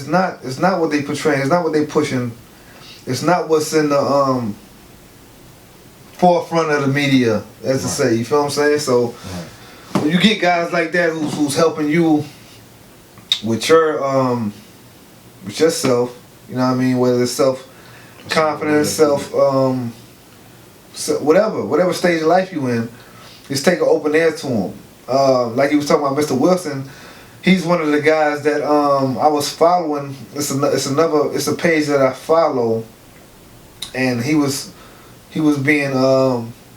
what they portray. It's not what they pushing. It's not what's in the forefront of the media, as to say. You feel what I'm saying? So when you get guys like that who's helping you with your with yourself, you know what I mean, whether it's self-confidence, whatever stage of life you in, just take an open ear to him. Like you was talking about Mr. Wilson, he's one of the guys that I was following. It's a page that I follow, and he was being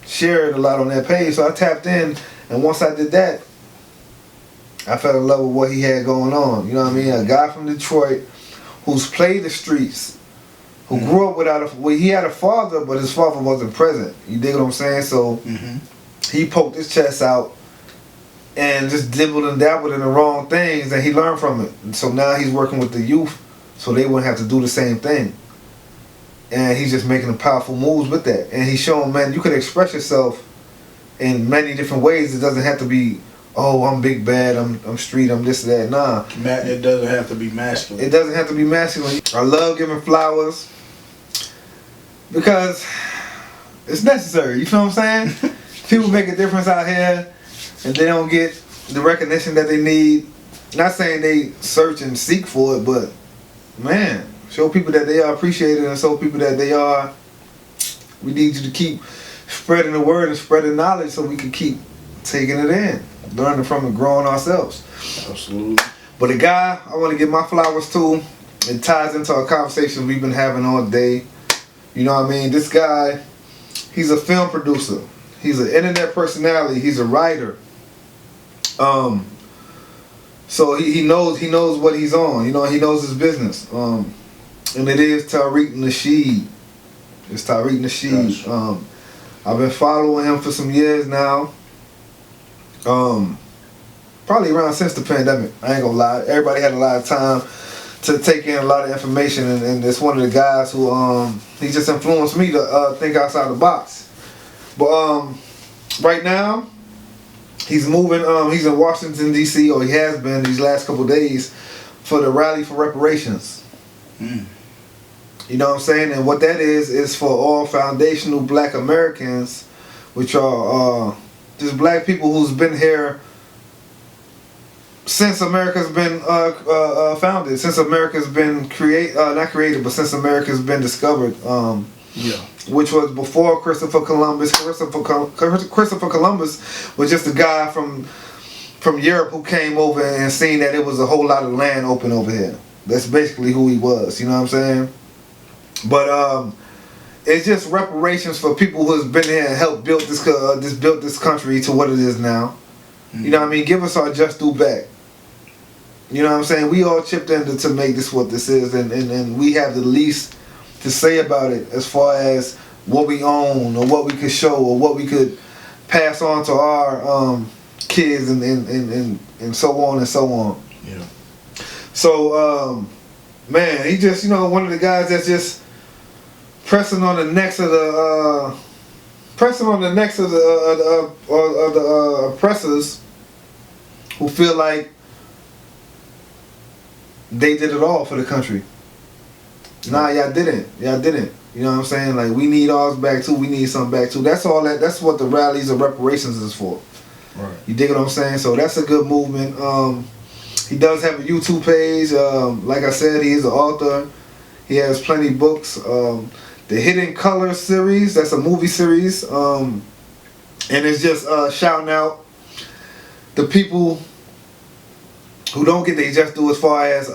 shared a lot on that page, so I tapped in, and once I did that, I fell in love with what he had going on. You know what I mean? A guy from Detroit who's played the streets, who grew up he had a father, but his father wasn't present. You dig what I'm saying? So he poked his chest out and just dibbled and dabbled in the wrong things, and he learned from it. And so now he's working with the youth, so they wouldn't have to do the same thing. And he's just making powerful moves with that. And he's showing, man, you could express yourself in many different ways. It doesn't have to be, oh, I'm big bad, I'm street, I'm this, that. Nah. It doesn't have to be masculine. It doesn't have to be masculine. I love giving flowers because it's necessary. You feel what I'm saying? People make a difference out here and they don't get the recognition that they need. Not saying they search and seek for it, but man, show people that they are appreciated and show people that they are. We need you to keep spreading the word and spreading knowledge so we can keep taking it in, learning from it, growing ourselves. Absolutely. But the guy I want to give my flowers to, it ties into our conversation we've been having all day. You know what I mean? This guy, he's a film producer. He's an internet personality. He's a writer. So he knows what he's on. You know, he knows his business. And it is Tariq Nasheed. It's Tariq Nasheed. Gotcha. I've been following him for some years now. Probably around since the pandemic. I ain't gonna lie. Everybody had a lot of time to take in a lot of information, and it's one of the guys who he just influenced me to think outside the box. But right now, he's moving. He's in Washington D.C., or he has been these last couple of days for the rally for reparations. You know what I'm saying? And what that is for all foundational Black Americans, which are just Black people who's been here since America's been founded, since America's been not created, but since America's been discovered. Which was before Christopher Columbus. Christopher Columbus was just a guy from Europe who came over and seen that it was a whole lot of land open over here. That's basically who he was. You know what I'm saying? But it's just reparations for people who's been here and helped build this country to what it is now. You know what I mean? Give us our just due back. You know what I'm saying? We all chipped in to make this what this is, and we have the least to say about it as far as what we own or what we could show or what we could pass on to our kids and so on and so on. Yeah. So man, he just, you know, one of the guys that's just pressing on the necks of the oppressors who feel like they did it all for the country. Nah, y'all didn't. Y'all didn't. You know what I'm saying? Like, we need ours back too. We need something back too. That's all that. That's what the rallies of reparations is for. Right. You dig what I'm saying? So that's a good movement. He does have a YouTube page. Like I said, he is an author. He has plenty of books. The Hidden Color series. That's a movie series. And it's just shouting out the people who don't get their just due as far as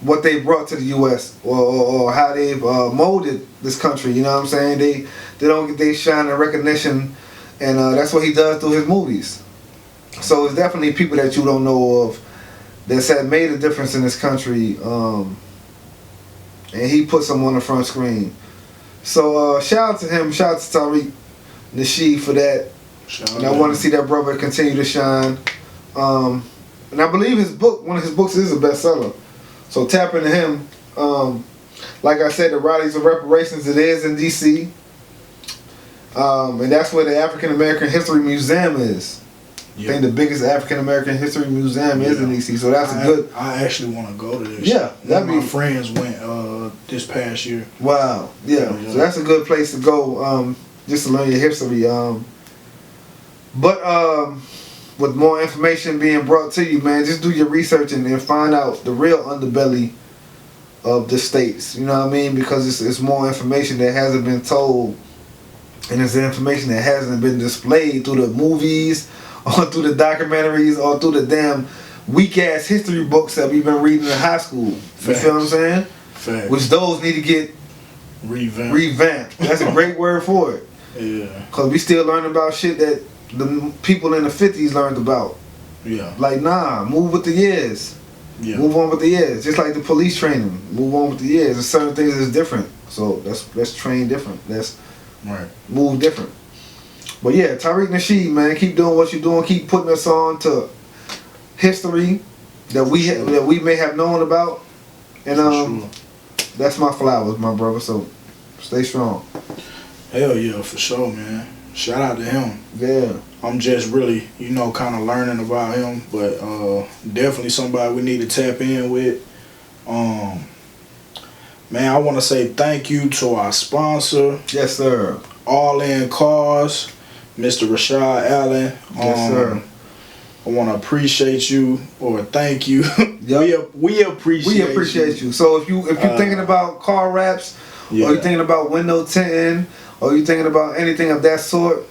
what they brought to the U.S. or how they've molded this country. You know what I'm saying? They don't get their shine and recognition, and that's what he does through his movies. So it's definitely people that you don't know of that's had made a difference in this country, and he puts them on the front screen. So shout out to him, shout out to Tariq Nasheed for that. And I want to see that brother continue to shine. And I believe one of his books is a bestseller. So tap into him. Like I said, the Rallies of Reparations, it is in D.C. And that's where the African American History Museum is. I think the biggest African American History Museum is in D.C. So that's good. I actually want to go to this. Yeah, my friends went this past year. Wow. Yeah. So that's a good place to go, just to learn your history. But with more information being brought to you, man, just do your research and find out the real underbelly of the states. You know what I mean? Because it's more information that hasn't been told, and it's information that hasn't been displayed through the movies, or through the documentaries, or through the damn weak-ass history books that we've been reading in high school. Facts. You feel what I'm saying? Facts. Which those need to get revamped. That's a great word for it. Yeah. Because we still learning about shit that the people in the 50s learned about. Yeah. Like, nah, move with the years. Yeah. Move on with the years. Just like the police training. Move on with the years. There's certain things that's different. So let's train different. Let's move different. But yeah, Tariq Nasheed, man, keep doing what you're doing. Keep putting us on to history that we may have known about. And that's my flowers, my brother. So stay strong. Hell yeah, for sure, man. Shout out to him. Yeah. I'm just really, kind of learning about him, but definitely somebody we need to tap in with. Man, I want to say thank you to our sponsor. Yes, sir. All In Cars, Mr. Rashad Allen. Yes, sir. I want to appreciate you, or thank you. Yep. We appreciate you. So if you're thinking about car wraps, or you're thinking about window tinting, or you're thinking about anything of that sort,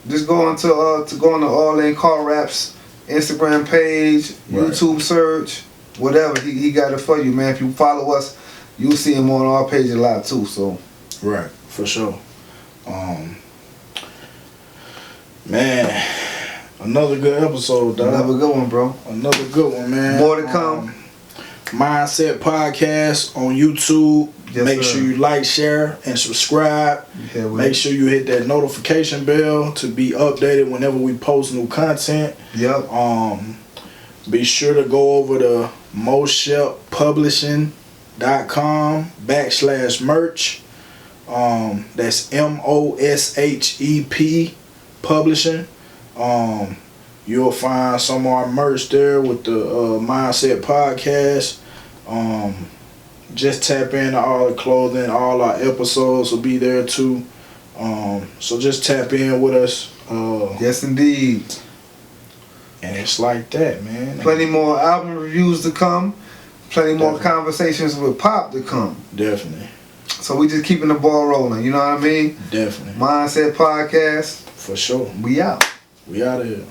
just go on to All In Car Wraps Instagram page, YouTube search, whatever. He got it for you, man. If you follow us, you'll see him on our page a lot too. So right, for sure. Man, another good episode, dog. Another good one, bro. Another good one, man. More to come. MiNDSET Podcast on YouTube. Yes, Make sir. sure you like, share, and subscribe. Make sure you hit that notification bell to be updated whenever we post new content. Yep. Be sure to go over to mosheppublishing.com/merch. That's MOSHEP Publishing. You'll find some of our merch there with the MiNDSET Podcast. Just tap into all the clothing. All our episodes will be there too. So just tap in with us. Yes, indeed. And it's like that, man. Plenty more album reviews to come. Plenty more conversations with Pop to come. Definitely. So we just keeping the ball rolling. You know what I mean? Definitely. MiNDSET Podcast. For sure. We out. We out of here.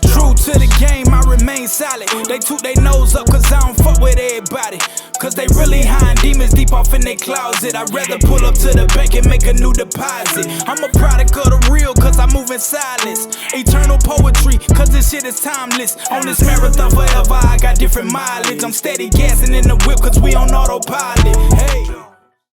True to the game, I remain solid. They toot their nose up cause I don't fuck with everybody. Cause they really hiding demons deep off in their closet. I'd rather pull up to the bank and make a new deposit. I'm a product of the real cause I move in silence. Eternal poetry cause this shit is timeless. On this marathon forever I got different mileage. I'm steady gassing in the whip cause we on autopilot. Hey.